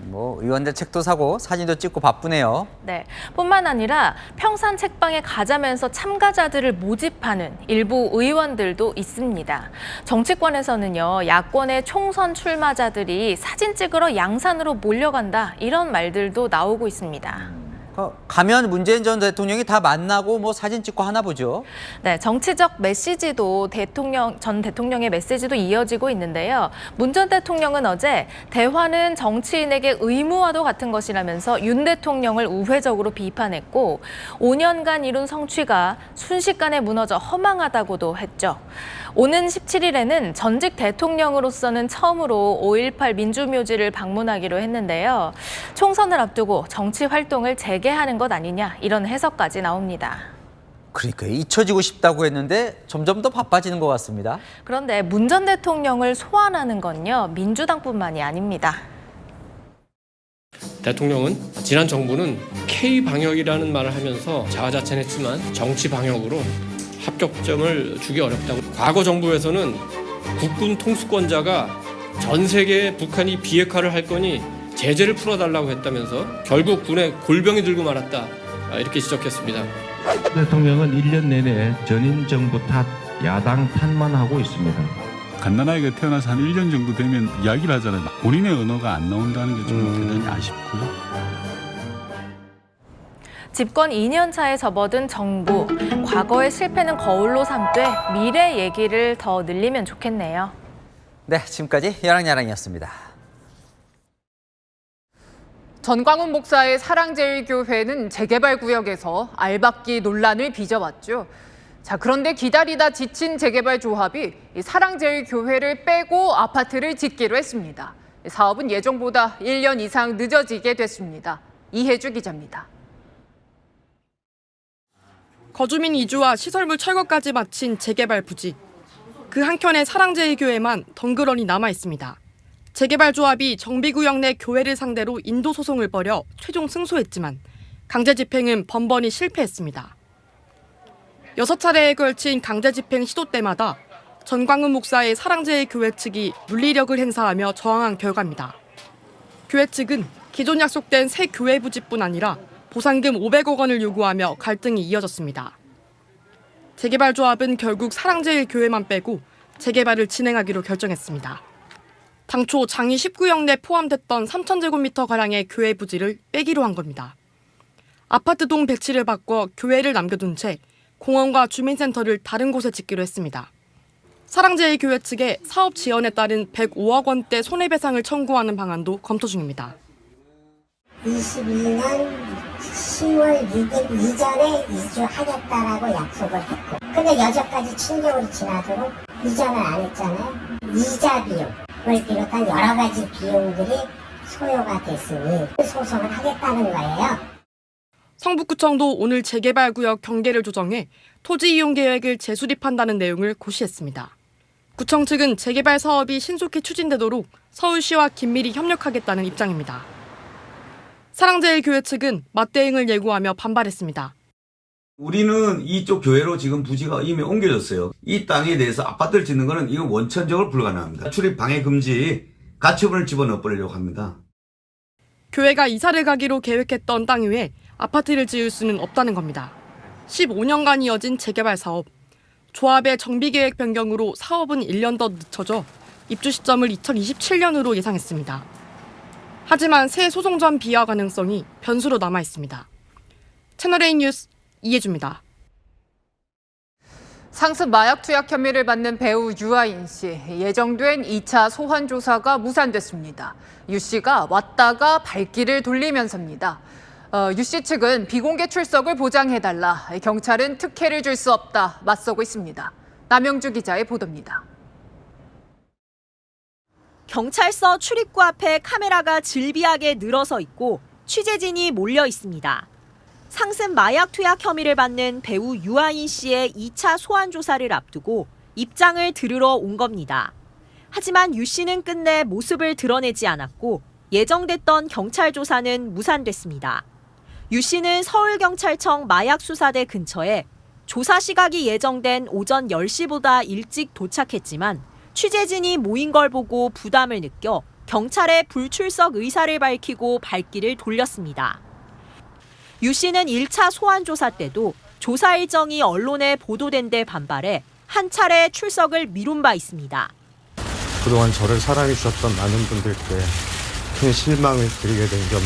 뭐 의원들 책도 사고 사진도 찍고 바쁘네요. 네, 뿐만 아니라 평산 책방에 가자면서 참가자들을 모집하는 일부 의원들도 있습니다. 정치권에서는요, 야권의 총선 출마자들이 사진 찍으러 양산으로 몰려간다 이런 말들도 나오고 있습니다. 가면 문재인 전 대통령이 다 만나고 뭐 사진 찍고 하나 보죠. 네, 정치적 메시지도 전 대통령의 메시지도 이어지고 있는데요. 문 전 대통령은 어제 대화는 정치인에게 의무와도 같은 것이라면서 윤 대통령을 우회적으로 비판했고 5년간 이룬 성취가 순식간에 무너져 허망하다고도 했죠. 오는 17일에는 전직 대통령으로서는 처음으로 5.18 민주묘지를 방문하기로 했는데요. 총선을 앞두고 정치 활동을 재개하는 것 아니냐 이런 해석까지 나옵니다. 그러니까 잊혀지고 싶다고 했는데 점점 더 바빠지는 것 같습니다. 그런데 문 전 대통령을 소환하는 건요, 민주당뿐만이 아닙니다. 대통령은 지난 정부는 K방역이라는 말을 하면서 자화자찬했지만 정치 방역으로 합격점을 주기 어렵다고. 과거 정부에서는 국군 통수권자가 전 세계에 북한이 비핵화를 할 거니 제재를 풀어달라고 했다면서 결국 군에 골병이 들고 말았다 이렇게 지적했습니다. 대통령은 1년 내내 전임 정부 탓, 야당 탓만 하고 있습니다. 갓난아이가 태어나서 한 1년 정도 되면 이야기를 하잖아요. 본인의 언어가 안 나온다는 게 좀 대단히 아쉽고요. 집권 2년 차에 접어든 정부, 과거의 실패는 거울로 삼되 미래 얘기를 더 늘리면 좋겠네요. 네, 지금까지 야랑야랑이었습니다. 전광훈 목사의 사랑제일교회는 재개발 구역에서 알박기 논란을 빚어왔죠. 자, 그런데 기다리다 지친 재개발 조합이 사랑제일교회를 빼고 아파트를 짓기로 했습니다. 사업은 예정보다 1년 이상 늦어지게 됐습니다. 이혜주 기자입니다. 거주민 이주와 시설물 철거까지 마친 재개발 부지. 그 한켠에 사랑제일교회만 덩그러니 남아 있습니다. 재개발 조합이 정비구역 내 교회를 상대로 인도 소송을 벌여 최종 승소했지만 강제 집행은 번번이 실패했습니다. 6차례에 걸친 강제 집행 시도 때마다 전광훈 목사의 사랑제일교회 측이 물리력을 행사하며 저항한 결과입니다. 교회 측은 기존 약속된 새 교회 부지뿐 아니라 보상금 500억 원을 요구하며 갈등이 이어졌습니다. 재개발 조합은 결국 사랑제일교회만 빼고 재개발을 진행하기로 결정했습니다. 당초 장이 19역 내 포함됐던 3,000제곱미터가량의 교회 부지를 빼기로 한 겁니다. 아파트 동 배치를 바꿔 교회를 남겨둔 채 공원과 주민센터를 다른 곳에 짓기로 했습니다. 사랑제일교회 측에 사업 지연에 따른 105억 원대 손해배상을 청구하는 방안도 검토 중입니다. 21년 10월 6일 이전에 이주하겠다라고 약속을 했고, 근데 여전까지 7개월이 지나도록 이전을 안 했잖아요. 이자 비용을 비롯한 여러 가지 비용들이 소요가 됐으니 소송을 하겠다는 거예요. 성북구청도 오늘 재개발 구역 경계를 조정해 토지 이용 계획을 재수립한다는 내용을 고시했습니다. 구청 측은 재개발 사업이 신속히 추진되도록 서울시와 긴밀히 협력하겠다는 입장입니다. 사랑제일교회 측은 맞대응을 예고하며 반발했습니다. 우리는 이쪽 교회로 지금 부지가 이미 옮겨졌어요. 이 땅에 대해서 아파트를 짓는 것은 이건 원천적으로 불가능합니다. 출입 방해 금지, 가처분을 집어넣어 버리려고 합니다. 교회가 이사를 가기로 계획했던 땅 위에 아파트를 지을 수는 없다는 겁니다. 15년간 이어진 재개발 사업. 조합의 정비계획 변경으로 사업은 1년 더 늦춰져 입주 시점을 2027년으로 예상했습니다. 하지만 새 소송전 비화 가능성이 변수로 남아 있습니다. 채널A 뉴스 이혜주입니다. 상습 마약 투약 혐의를 받는 배우 유아인 씨. 예정된 2차 소환 조사가 무산됐습니다. 유 씨가 왔다가 발길을 돌리면서입니다. 유 씨 측은 비공개 출석을 보장해달라. 경찰은 특혜를 줄 수 없다. 맞서고 있습니다. 남영주 기자의 보도입니다. 경찰서 출입구 앞에 카메라가 질비하게 늘어서 있고 취재진이 몰려 있습니다. 상습 마약 투약 혐의를 받는 배우 유아인 씨의 2차 소환 조사를 앞두고 입장을 들으러 온 겁니다. 하지만 유 씨는 끝내 모습을 드러내지 않았고 예정됐던 경찰 조사는 무산됐습니다. 유 씨는 서울경찰청 마약수사대 근처에 조사 시각이 예정된 오전 10시보다 일찍 도착했지만 취재진이 모인 걸 보고 부담을 느껴 경찰에 불출석 의사를 밝히고 발길을 돌렸습니다. 유 씨는 1차 소환 조사 때도 조사 일정이 언론에 보도된 데 반발해 한 차례 출석을 미룬 바 있습니다. 그동안 저를 사랑해 주셨던 많은 분들께 큰 실망을 드리게 된 점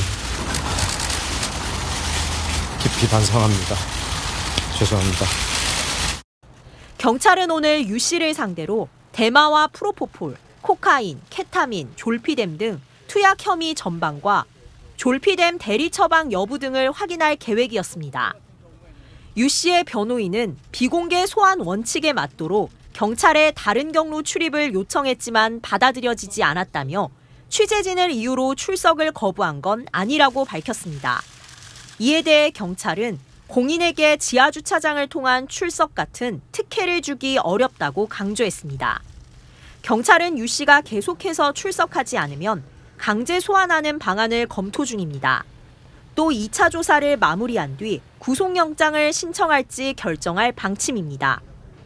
깊이 반성합니다. 죄송합니다. 경찰은 오늘 유 씨를 상대로 대마와 프로포폴, 코카인, 케타민, 졸피뎀 등 투약 혐의 전반과 졸피뎀 대리 처방 여부 등을 확인할 계획이었습니다. 유 씨의 변호인은 비공개 소환 원칙에 맞도록 경찰에 다른 경로 출입을 요청했지만 받아들여지지 않았다며 취재진을 이유로 출석을 거부한 건 아니라고 밝혔습니다. 이에 대해 경찰은 공인에게 지하주차장을 통한 출석 같은 특혜를 주기 어렵다고 강조했습니다. 경찰은 유 씨가 계속해서 출석하지 않으면 강제 소환하는 방안을 검토 중입니다. 또 2차 조사를 마무리한 뒤 구속영장을 신청할지 결정할 방침입니다.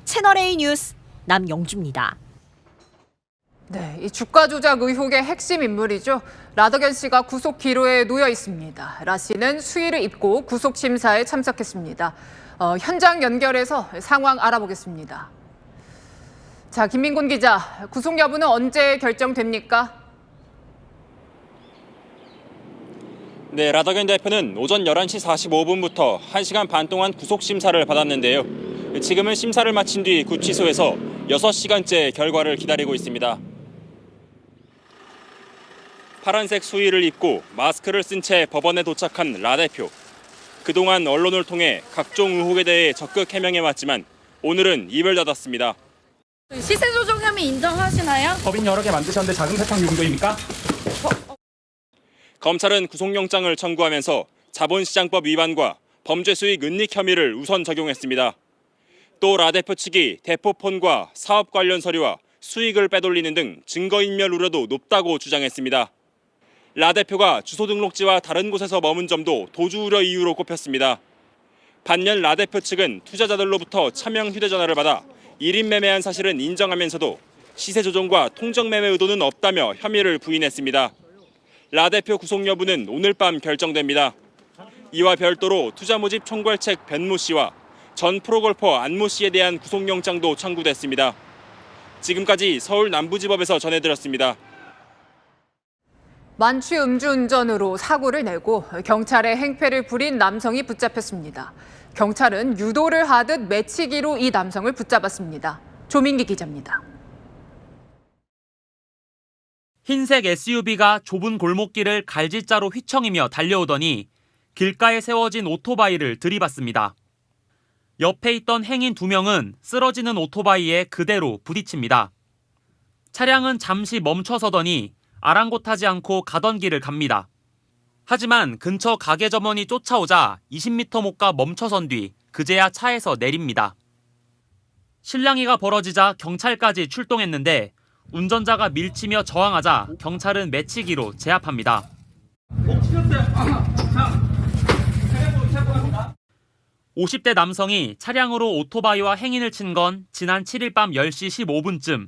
채널A 뉴스 남영주입니다. 네, 이 주가 조작 의혹의 핵심 인물이죠. 라더견 씨가 구속 기로에 놓여 있습니다. 라 씨는 수의를 입고 구속 심사에 참석했습니다. 현장 연결해서 상황 알아보겠습니다. 자, 김민곤 기자, 구속 여부는 언제 결정됩니까? 네, 라더견 대표는 오전 11시 45분부터 1시간 반 동안 구속 심사를 받았는데요. 지금은 심사를 마친 뒤 구치소에서 6시간째 결과를 기다리고 있습니다. 파란색 수의를 입고 마스크를 쓴 채 법원에 도착한 라 대표. 그동안 언론을 통해 각종 의혹에 대해 적극 해명해왔지만 오늘은 입을 닫았습니다. 시세 조정 혐의 인정하시나요? 법인 여러 개 만드셨는데 자금 세탁 용도입니까? 검찰은 구속영장을 청구하면서 자본시장법 위반과 범죄 수익 은닉 혐의를 우선 적용했습니다. 또 라 대표 측이 대포폰과 사업 관련 서류와 수익을 빼돌리는 등 증거인멸 우려도 높다고 주장했습니다. 라 대표가 주소 등록지와 다른 곳에서 머문 점도 도주 우려 이유로 꼽혔습니다. 반면 라 대표 측은 투자자들로부터 차명 휴대전화를 받아 1인 매매한 사실은 인정하면서도 시세 조정과 통정 매매 의도는 없다며 혐의를 부인했습니다. 라 대표 구속 여부는 오늘 밤 결정됩니다. 이와 별도로 투자 모집 총괄책 변모 씨와 전 프로골퍼 안모 씨에 대한 구속영장도 청구됐습니다. 지금까지 서울 남부지법에서 전해드렸습니다. 만취 음주운전으로 사고를 내고 경찰에 행패를 부린 남성이 붙잡혔습니다. 경찰은 유도를 하듯 매치기로 이 남성을 붙잡았습니다. 조민기 기자입니다. 흰색 SUV가 좁은 골목길을 갈짓자로 휘청이며 달려오더니 길가에 세워진 오토바이를 들이받습니다. 옆에 있던 행인 2명은 쓰러지는 오토바이에 그대로 부딪힙니다. 차량은 잠시 멈춰서더니 아랑곳하지 않고 가던 길을 갑니다. 하지만 근처 가게 점원이 쫓아오자 20m 못 가 멈춰선 뒤 그제야 차에서 내립니다. 실랑이가 벌어지자 경찰까지 출동했는데 운전자가 밀치며 저항하자 경찰은 매치기로 제압합니다. 50대 남성이 차량으로 오토바이와 행인을 친 건 지난 7일 밤 10시 15분쯤.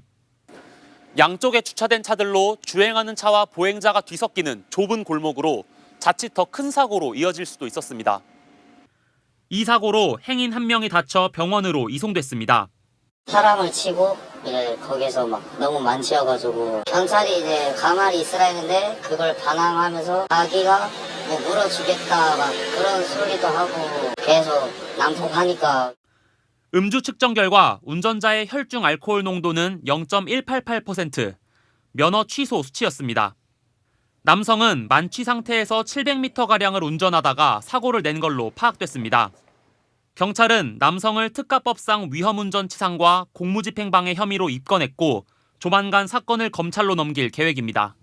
양쪽에 주차된 차들로 주행하는 차와 보행자가 뒤섞이는 좁은 골목으로 자칫 더 큰 사고로 이어질 수도 있었습니다. 이 사고로 행인 1명이 다쳐 병원으로 이송됐습니다. 사람을 치고 이제 거기서 막 너무 많지여가지고 경찰이 이제 가만히 있으라 했는데 그걸 반항하면서 자기가 뭐 물어주겠다 막 그런 소리도 하고 계속 난폭하니까. 음주 측정 결과 운전자의 혈중 알코올 농도는 0.188%, 면허 취소 수치였습니다. 남성은 만취 상태에서 700m가량을 운전하다가 사고를 낸 걸로 파악됐습니다. 경찰은 남성을 특가법상 위험운전치상과 공무집행방해 혐의로 입건했고 조만간 사건을 검찰로 넘길 계획입니다.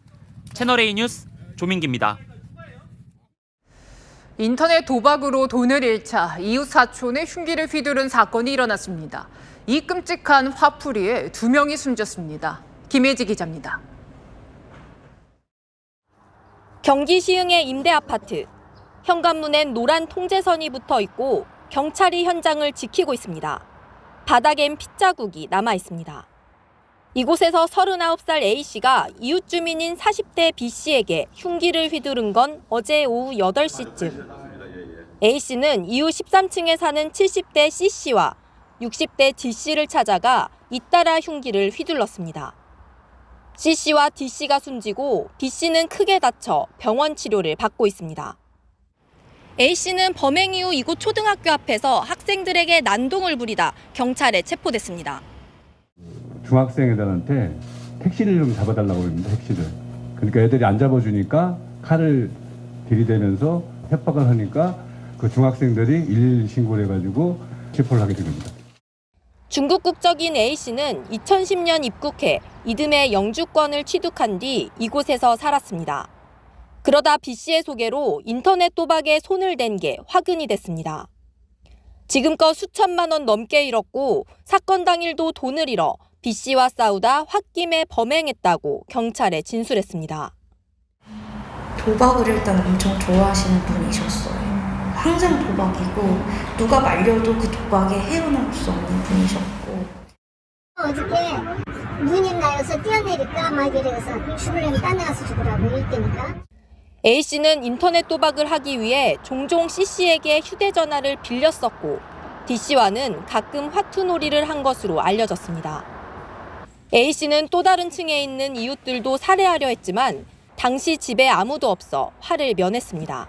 채널A 뉴스 조민기입니다. 인터넷 도박으로 돈을 잃자 이웃 사촌의 흉기를 휘두른 사건이 일어났습니다. 이 끔찍한 화풀이에 2명이 숨졌습니다. 김혜지 기자입니다. 경기 시흥의 임대 아파트. 현관문엔 노란 통제선이 붙어 있고 경찰이 현장을 지키고 있습니다. 바닥엔 핏자국이 남아 있습니다. 이곳에서 39살 A씨가 이웃 주민인 40대 B씨에게 흉기를 휘두른 건 어제 오후 8시쯤. A씨는 이후 13층에 사는 70대 C씨와 60대 D씨를 찾아가 잇따라 흉기를 휘둘렀습니다. C씨와 D씨가 숨지고 B씨는 크게 다쳐 병원 치료를 받고 있습니다. A씨는 범행 이후 이곳 초등학교 앞에서 학생들에게 난동을 부리다 경찰에 체포됐습니다. 중학생들한테 택시를 좀 잡아달라고 그럽니다. 택시를. 그러니까 애들이 안 잡아주니까 칼을 들이대면서 협박을 하니까 그 중학생들이 112 신고를 해가지고 체포를 하게 된 겁니다. 중국 국적인 A씨는 2010년 입국해 이듬해 영주권을 취득한 뒤 이곳에서 살았습니다. 그러다 B씨의 소개로 인터넷 도박에 손을 댄 게 화근이 됐습니다. 지금껏 수천만 원 넘게 잃었고 사건 당일도 돈을 잃어 B씨와 싸우다 홧김에 범행했다고 경찰에 진술했습니다. 도박을 일단 엄청 좋아하시는 분이셨어요. 항상 도박이고 누가 말려도 그 도박에 헤어나올 수 없는 분이셨고. 어저께 눈이 나여서 뛰어내릴까 막 이래서 죽으려면 딴 데 가서 죽으라고 이럴 때니까. A씨는 인터넷 도박을 하기 위해 종종 C씨에게 휴대전화를 빌렸었고 D씨와는 가끔 화투놀이를 한 것으로 알려졌습니다. A씨는 또 다른 층에 있는 이웃들도 살해하려 했지만 당시 집에 아무도 없어 화를 면했습니다.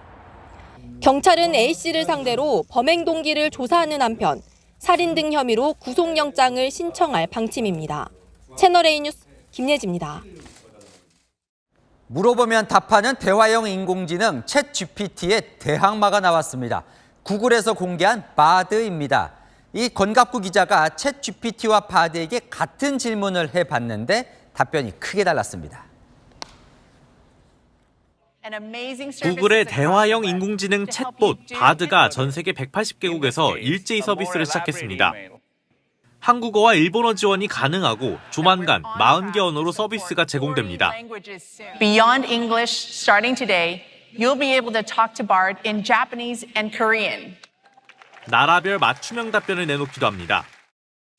경찰은 A씨를 상대로 범행 동기를 조사하는 한편 살인 등 혐의로 구속영장을 신청할 방침입니다. 채널A 뉴스 김예지입니다. 물어보면 답하는 대화형 인공지능 챗 GPT의 대항마가 나왔습니다. 구글에서 공개한 바드입니다. 이 권갑구 기자가 챗 GPT와 바드에게 같은 질문을 해봤는데 답변이 크게 달랐습니다. 구글의 대화형 인공지능 챗봇 바드가 전 세계 180개국에서 일제히 서비스를 시작했습니다. 한국어와 일본어 지원이 가능하고 조만간 40개 언어로 서비스가 제공됩니다. Beyond English, starting today, you'll be able to talk to Bard in Japanese and Korean. 나라별 맞춤형 답변을 내놓기도 합니다.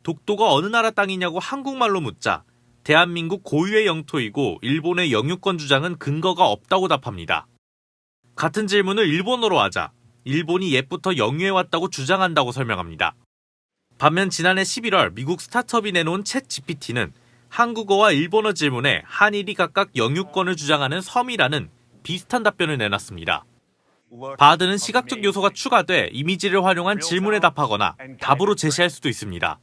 독도가 어느 나라 땅이냐고 한국말로 묻자 대한민국 고유의 영토이고 일본의 영유권 주장은 근거가 없다고 답합니다. 같은 질문을 일본어로 하자 일본이 옛부터 영유해왔다고 주장한다고 설명합니다. 반면 지난해 11월 미국 스타트업이 내놓은 챗 GPT는 한국어와 일본어 질문에 한일이 각각 영유권을 주장하는 섬이라는 비슷한 답변을 내놨습니다. 바드는 시각적 요소가 추가돼 이미지를 활용한 질문에 답하거나 답으로 제시할 수도 있습니다.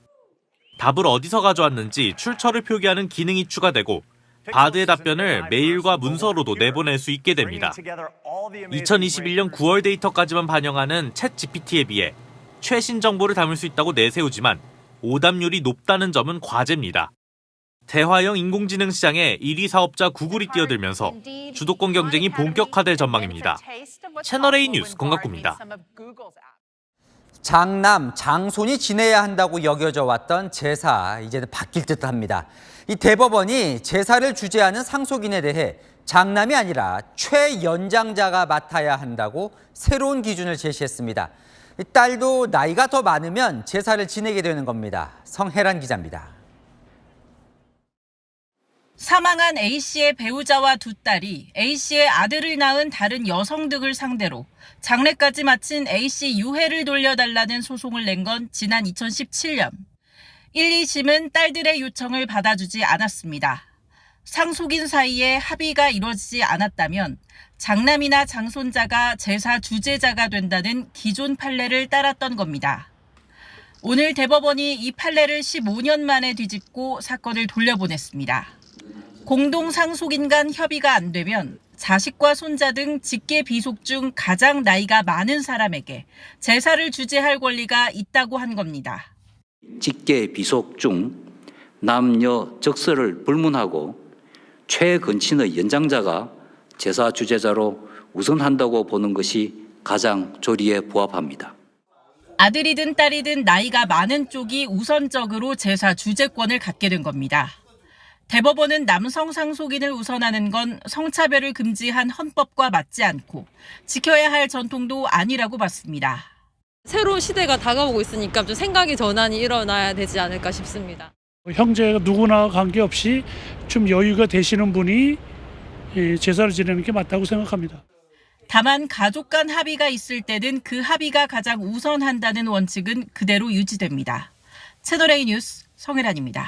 답을 어디서 가져왔는지 출처를 표기하는 기능이 추가되고 바드의 답변을 메일과 문서로도 내보낼 수 있게 됩니다. 2021년 9월 데이터까지만 반영하는 챗 GPT에 비해 최신 정보를 담을 수 있다고 내세우지만 오답률이 높다는 점은 과제입니다. 대화형 인공지능 시장에 1위 사업자 구글이 뛰어들면서 주도권 경쟁이 본격화될 전망입니다. 채널A 뉴스 권갑구입니다. 장남, 장손이 지내야 한다고 여겨져 왔던 제사, 이제는 바뀔 듯합니다. 이 대법원이 제사를 주재하는 상속인에 대해 장남이 아니라 최연장자가 맡아야 한다고 새로운 기준을 제시했습니다. 딸도 나이가 더 많으면 제사를 지내게 되는 겁니다. 성혜란 기자입니다. 사망한 A씨의 배우자와 두 딸이 A씨의 아들을 낳은 다른 여성 등을 상대로 장례까지 마친 A씨 유해를 돌려달라는 소송을 낸 건 지난 2017년. 1, 2심은 딸들의 요청을 받아주지 않았습니다. 상속인 사이에 합의가 이루어지지 않았다면 장남이나 장손자가 제사 주재자가 된다는 기존 판례를 따랐던 겁니다. 오늘 대법원이 이 판례를 15년 만에 뒤집고 사건을 돌려보냈습니다. 공동 상속인 간 협의가 안 되면 자식과 손자 등 직계 비속 중 가장 나이가 많은 사람에게 제사를 주재할 권리가 있다고 한 겁니다. 직계 비속 중 남녀 적설을 불문하고 최근친의 연장자가 제사 주재자로 우선한다고 보는 것이 가장 조리에 부합합니다. 아들이든 딸이든 나이가 많은 쪽이 우선적으로 제사 주재권을 갖게 된 겁니다. 대법원은 남성 상속인을 우선하는 건 성차별을 금지한 헌법과 맞지 않고 지켜야 할 전통도 아니라고 봤습니다. 새로운 시대가 다가오고 있으니까 좀 생각의 전환이 일어나야 되지 않을까 싶습니다. 형제가 누구나 관계없이 좀 여유가 되시는 분이 제사를 지내는 게 맞다고 생각합니다. 다만 가족 간 합의가 있을 때는 그 합의가 가장 우선한다는 원칙은 그대로 유지됩니다. 채널A 뉴스 성혜란입니다.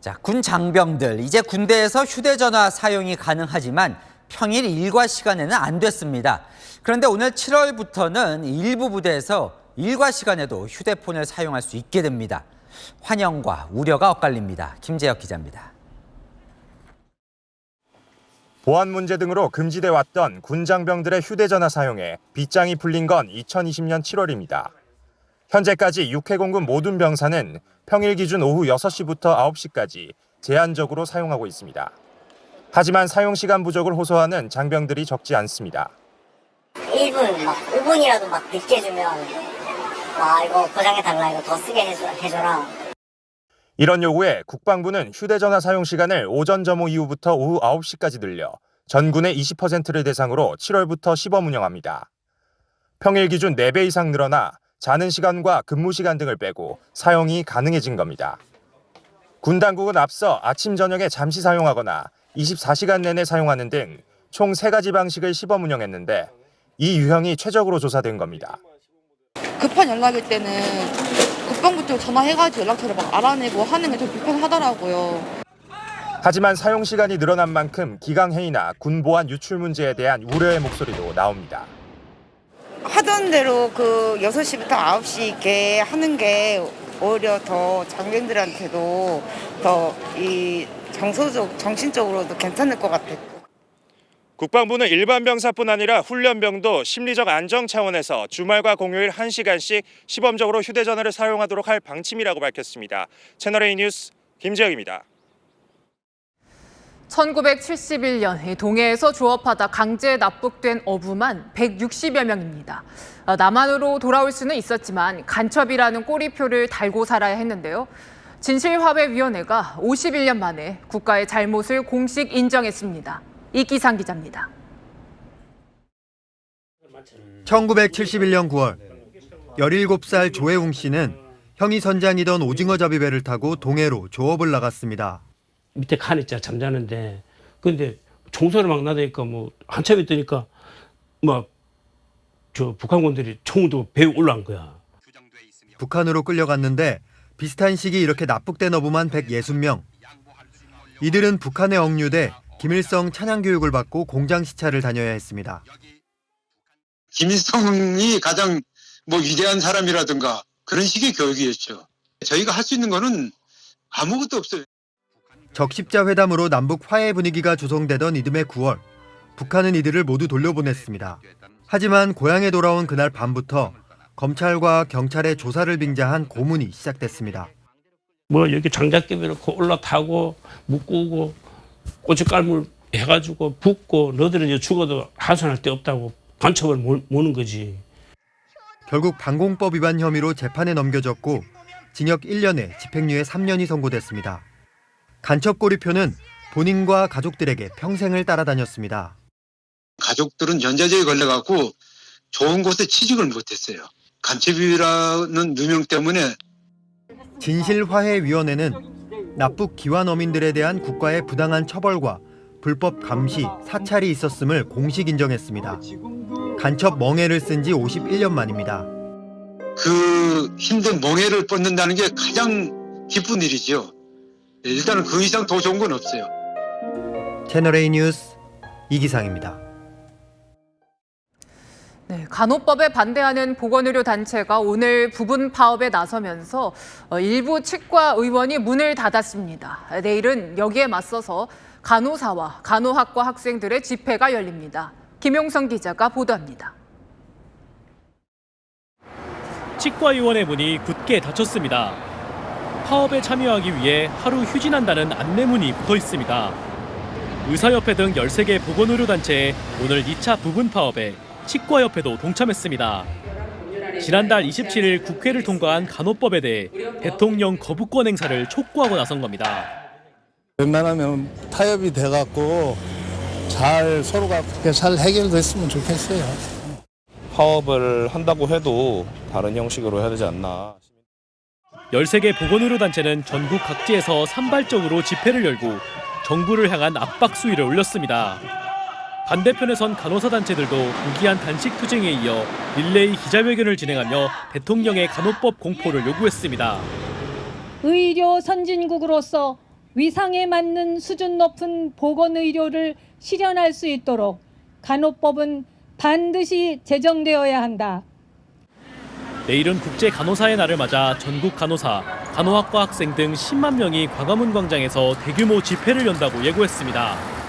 자, 군 장병들, 이제 군대에서 휴대전화 사용이 가능하지만 평일 일과 시간에는 안 됐습니다. 그런데 오늘 7월부터는 일부 부대에서 일과 시간에도 휴대폰을 사용할 수 있게 됩니다. 환영과 우려가 엇갈립니다. 김재혁 기자입니다. 보안 문제 등으로 금지돼 왔던 군 장병들의 휴대전화 사용에 빗장이 풀린 건 2020년 7월입니다. 현재까지 육해공군 모든 병사는 평일 기준 오후 6시부터 9시까지 제한적으로 사용하고 있습니다. 하지만 사용 시간 부족을 호소하는 장병들이 적지 않습니다. 1분, 5분이라도 늦게 주면 이거 보장해달라, 이거 더 쓰게 해줘라. 이런 요구에 국방부는 휴대전화 사용 시간을 오전 점호 이후부터 오후 9시까지 늘려 전군의 20%를 대상으로 7월부터 시범 운영합니다. 평일 기준 4배 이상 늘어나 자는 시간과 근무 시간 등을 빼고 사용이 가능해진 겁니다. 군 당국은 앞서 아침 저녁에 잠시 사용하거나 24시간 내내 사용하는 등 총 3가지 방식을 시범 운영했는데 이 유형이 최적으로 조사된 겁니다. 급한 연락일 때는 국방부 쪽 전화해가지고 연락처를 막 알아내고 하는 게 좀 불편하더라고요. 하지만 사용 시간이 늘어난 만큼 기강해이나 군 보안 유출 문제에 대한 우려의 목소리도 나옵니다. 하던 대로 그 6시부터 9시 있게 하는 게 오히려 더 장병들한테도 더 이 정신적으로도 괜찮을 것 같아요. 국방부는 일반 병사뿐 아니라 훈련병도 심리적 안정 차원에서 주말과 공휴일 1시간씩 시범적으로 휴대전화를 사용하도록 할 방침이라고 밝혔습니다. 채널A 뉴스 김지영입니다. 1971년 동해에서 조업하다 강제 납북된 어부만 160여 명입니다. 남한으로 돌아올 수는 있었지만 간첩이라는 꼬리표를 달고 살아야 했는데요. 진실화해위원회가 51년 만에 국가의 잘못을 공식 인정했습니다. 이기상 기자입니다. 1971년 9월 17살 조혜웅 씨는 형이 선장이던 오징어잡이배를 타고 동해로 조업을 나갔습니다. 밑에 칸 있잖아, 잠자는데. 근데 총소리 막 나다니까 뭐 한참 있더니까 막 저 북한군들이 총도 배에 올라온 거야. 북한으로 끌려갔는데 비슷한 시기 이렇게 납북된 어부만 160명. 이들은 북한에 억류돼 김일성 찬양 교육을 받고 공장 시찰을 다녀야 했습니다. 김일성이 가장 위대한 사람이라든가 그런 식의 교육이었죠. 저희가 할 수 있는 거는 아무것도 없어요. 적십자 회담으로 남북 화해 분위기가 조성되던 이듬해 9월, 북한은 이들을 모두 돌려보냈습니다. 하지만 고향에 돌아온 그날 밤부터 검찰과 경찰의 조사를 빙자한 고문이 시작됐습니다. 여기 장작개비 놓고 올라타고 묶고 고춧가루 해가지고 붓고 너희들은 이제 죽어도 하소연할 데 없다고 간첩을 모는 거지. 결국 방공법 위반 혐의로 재판에 넘겨졌고 징역 1년에 집행유예 3년이 선고됐습니다. 간첩 꼬리표는 본인과 가족들에게 평생을 따라다녔습니다. 가족들은 연좌제에 걸려갖고 좋은 곳에 취직을 못했어요. 간첩이라는 누명 때문에. 진실화해위원회는 납북 기완 어민들에 대한 국가의 부당한 처벌과 불법 감시, 사찰이 있었음을 공식 인정했습니다. 간첩 멍해를 쓴 지 51년 만입니다. 그 힘든 멍해를 뻗는다는 게 가장 기쁜 일이죠. 일단은 그 이상 더 좋은 건 없어요. 채널A 뉴스 이기상입니다. 네, 간호법에 반대하는 보건의료단체가 오늘 부분 파업에 나서면서 일부 치과 의원이 문을 닫았습니다. 내일은 여기에 맞서서 간호사와 간호학과 학생들의 집회가 열립니다. 김용성 기자가 보도합니다. 치과의원의 문이 굳게 닫혔습니다. 파업에 참여하기 위해 하루 휴진한다는 안내문이 붙어 있습니다. 의사협회 등 13개 보건의료단체의 오늘 2차 부분 파업에 치과협회도 동참했습니다. 지난달 27일 국회를 통과한 간호법에 대해 대통령 거부권 행사를 촉구하고 나선 겁니다. 웬만하면 타협이 돼갖고 잘 서로가 잘 해결됐으면 좋겠어요. 파업을 한다고 해도 다른 형식으로 해야 되지 않나. 13개 보건의료단체는 전국 각지에서 산발적으로 집회를 열고 정부를 향한 압박 수위를 올렸습니다. 반대편에 선 간호사단체들도 무기한 단식 투쟁에 이어 릴레이 기자회견을 진행하며 대통령의 간호법 공포를 요구했습니다. 의료 선진국으로서 위상에 맞는 수준 높은 보건의료를 실현할 수 있도록 간호법은 반드시 제정되어야 한다. 내일은 국제간호사의 날을 맞아 전국 간호사, 간호학과 학생 등 10만 명이 광화문 광장에서 대규모 집회를 연다고 예고했습니다.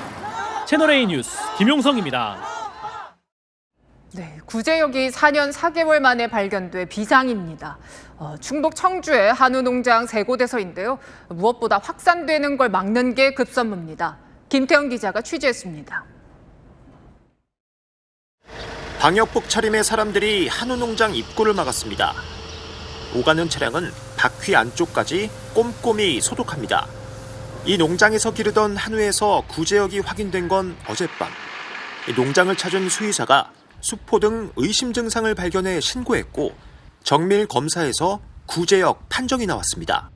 채널A 뉴스 김용성입니다. 네, 구제역이 4년 4개월 만에 발견돼 비상입니다. 충북 청주의 한우 농장 3곳에서인데요. 무엇보다 확산되는 걸 막는 게 급선무입니다. 김태형 기자가 취재했습니다. 방역복 차림의 사람들이 한우 농장 입구를 막았습니다. 오가는 차량은 바퀴 안쪽까지 꼼꼼히 소독합니다. 이 농장에서 기르던 한우에서 구제역이 확인된 건 어젯밤. 농장을 찾은 수의사가 수포 등 의심 증상을 발견해 신고했고 정밀 검사에서 구제역 판정이 나왔습니다.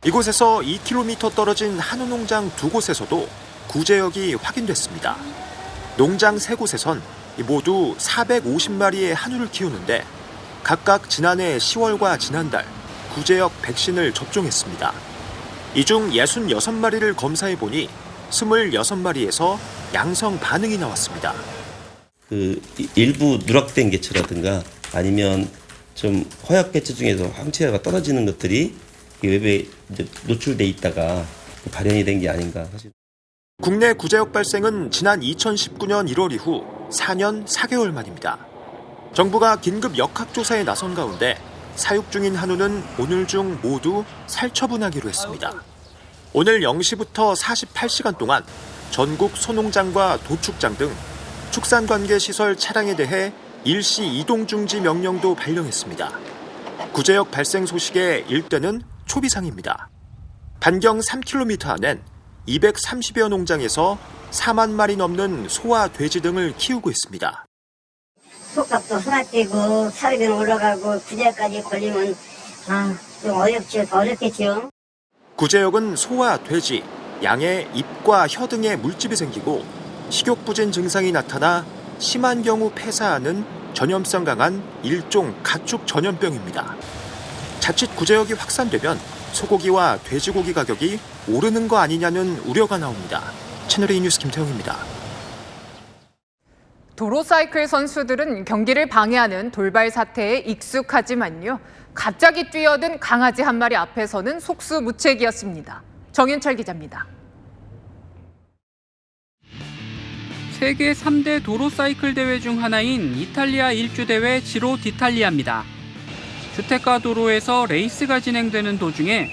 이곳에서 2km 떨어진 한우 농장 2곳에서도 구제역이 확인됐습니다. 농장 3곳에선 모두 450마리의 한우를 키우는데 각각 지난해 10월과 지난달 구제역 백신을 접종했습니다. 이 중 66마리를 검사해보니 26마리에서 양성 반응이 나왔습니다. 일부 누락된 개체라든가 아니면 좀 허약 개체 중에서 항체가 떨어지는 것들이 외부에 이제 노출돼 있다가 발현이 된 게 아닌가 사실. 국내 구제역 발생은 지난 2019년 1월 이후 4년 4개월 만입니다. 정부가 긴급 역학조사에 나선 가운데 사육 중인 한우는 오늘 중 모두 살처분하기로 했습니다. 오늘 0시부터 48시간 동안 전국 소농장과 도축장 등 축산관계시설 차량에 대해 일시 이동 중지 명령도 발령했습니다. 구제역 발생 소식의 일대는 초비상입니다. 반경 3km 안엔 230여 농장에서 4만 마리 넘는 소와 돼지 등을 키우고 있습니다. 속값도 하나 떼고 사료비는 올라가고 구제역까지 걸리면 좀 어렵겠죠. 구제역은 소와 돼지, 양의 입과 혀 등에 물집이 생기고 식욕부진 증상이 나타나 심한 경우 폐사하는 전염성 강한 일종 가축 전염병입니다. 자칫 구제역이 확산되면 소고기와 돼지고기 가격이 오르는 거 아니냐는 우려가 나옵니다. 채널A 뉴스 김태형입니다. 도로사이클 선수들은 경기를 방해하는 돌발 사태에 익숙하지만요. 갑자기 뛰어든 강아지 한 마리 앞에서는 속수무책이었습니다. 정윤철 기자입니다. 세계 3대 도로사이클 대회 중 하나인 이탈리아 일주대회 지로 디탈리아입니다. 주택가 도로에서 레이스가 진행되는 도중에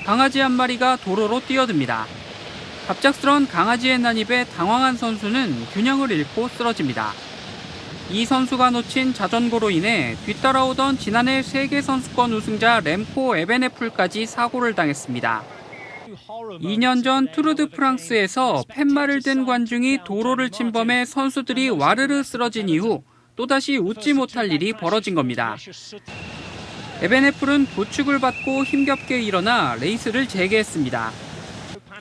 강아지 한 마리가 도로로 뛰어듭니다. 갑작스런 강아지의 난입에 당황한 선수는 균형을 잃고 쓰러집니다. 이 선수가 놓친 자전거로 인해 뒤따라오던 지난해 세계선수권 우승자 렘코 에베네풀까지 사고를 당했습니다. 2년 전 투르드 프랑스에서 팻말을 든 관중이 도로를 침범해 선수들이 와르르 쓰러진 이후 또다시 웃지 못할 일이 벌어진 겁니다. 에베네풀은 부축을 받고 힘겹게 일어나 레이스를 재개했습니다.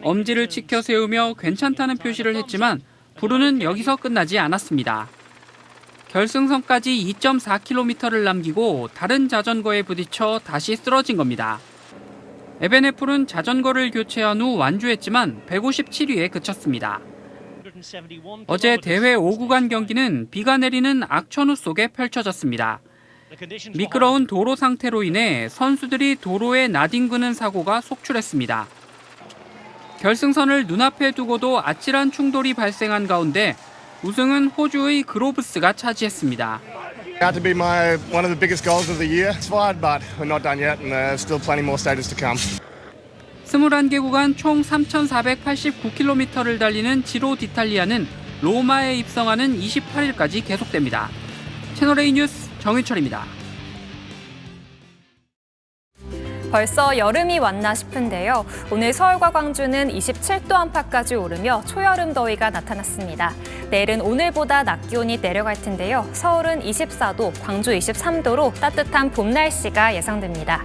엄지를 치켜 세우며 괜찮다는 표시를 했지만 불운은 여기서 끝나지 않았습니다. 결승선까지 2.4km를 남기고 다른 자전거에 부딪혀 다시 쓰러진 겁니다. 에베네풀은 자전거를 교체한 후 완주했지만 157위에 그쳤습니다. 어제 대회 5구간 경기는 비가 내리는 악천후 속에 펼쳐졌습니다. 미끄러운 도로 상태로 인해 선수들이 도로에 나뒹구는 사고가 속출했습니다. 결승선을 눈앞에 두고도 아찔한 충돌이 발생한 가운데 우승은 호주의 그로브스가 차지했습니다. Had to be one of the biggest goals of the year. It's fine, but we're not done yet, and there's still plenty more stages to come. 21개 구간 총 3,489km를 달리는 지로 디탈리아는 로마에 입성하는 28일까지 계속됩니다. 채널A 뉴스 정윤철입니다. 벌써 여름이 왔나 싶은데요. 오늘 서울과 광주는 27도 안팎까지 오르며 초여름 더위가 나타났습니다. 내일은 오늘보다 낮 기온이 내려갈 텐데요. 서울은 24도, 광주 23도로 따뜻한 봄 날씨가 예상됩니다.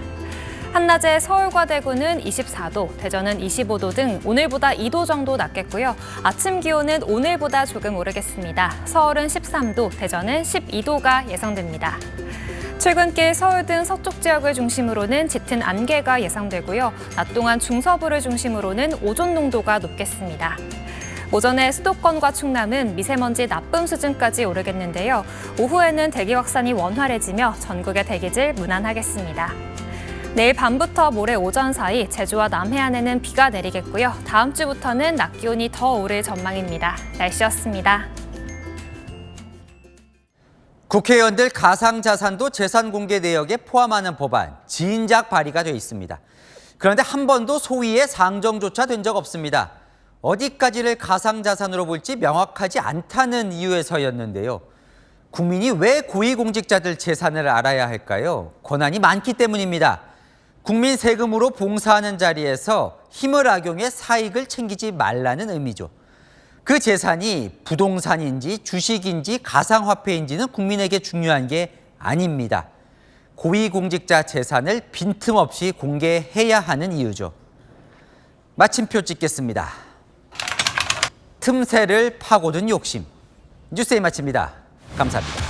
한낮에 서울과 대구는 24도, 대전은 25도 등 오늘보다 2도 정도 낮겠고요. 아침 기온은 오늘보다 조금 오르겠습니다. 서울은 13도, 대전은 12도가 예상됩니다. 출근길 서울 등 서쪽 지역을 중심으로는 짙은 안개가 예상되고요. 낮 동안 중서부를 중심으로는 오존 농도가 높겠습니다. 오전에 수도권과 충남은 미세먼지 나쁨 수준까지 오르겠는데요. 오후에는 대기 확산이 원활해지며 전국의 대기질 무난하겠습니다. 내일 밤부터 모레 오전 사이 제주와 남해안에는 비가 내리겠고요. 다음 주부터는 낮 기온이 더 오를 전망입니다. 날씨였습니다. 국회의원들 가상자산도 재산 공개 내역에 포함하는 법안, 진작 발의가 돼 있습니다. 그런데 한 번도 소위의 상정조차 된 적 없습니다. 어디까지를 가상자산으로 볼지 명확하지 않다는 이유에서였는데요. 국민이 왜 고위공직자들 재산을 알아야 할까요? 권한이 많기 때문입니다. 국민 세금으로 봉사하는 자리에서 힘을 악용해 사익을 챙기지 말라는 의미죠. 그 재산이 부동산인지 주식인지 가상화폐인지는 국민에게 중요한 게 아닙니다. 고위공직자 재산을 빈틈없이 공개해야 하는 이유죠. 마침표 찍겠습니다. 틈새를 파고든 욕심. 뉴스에 마칩니다. 감사합니다.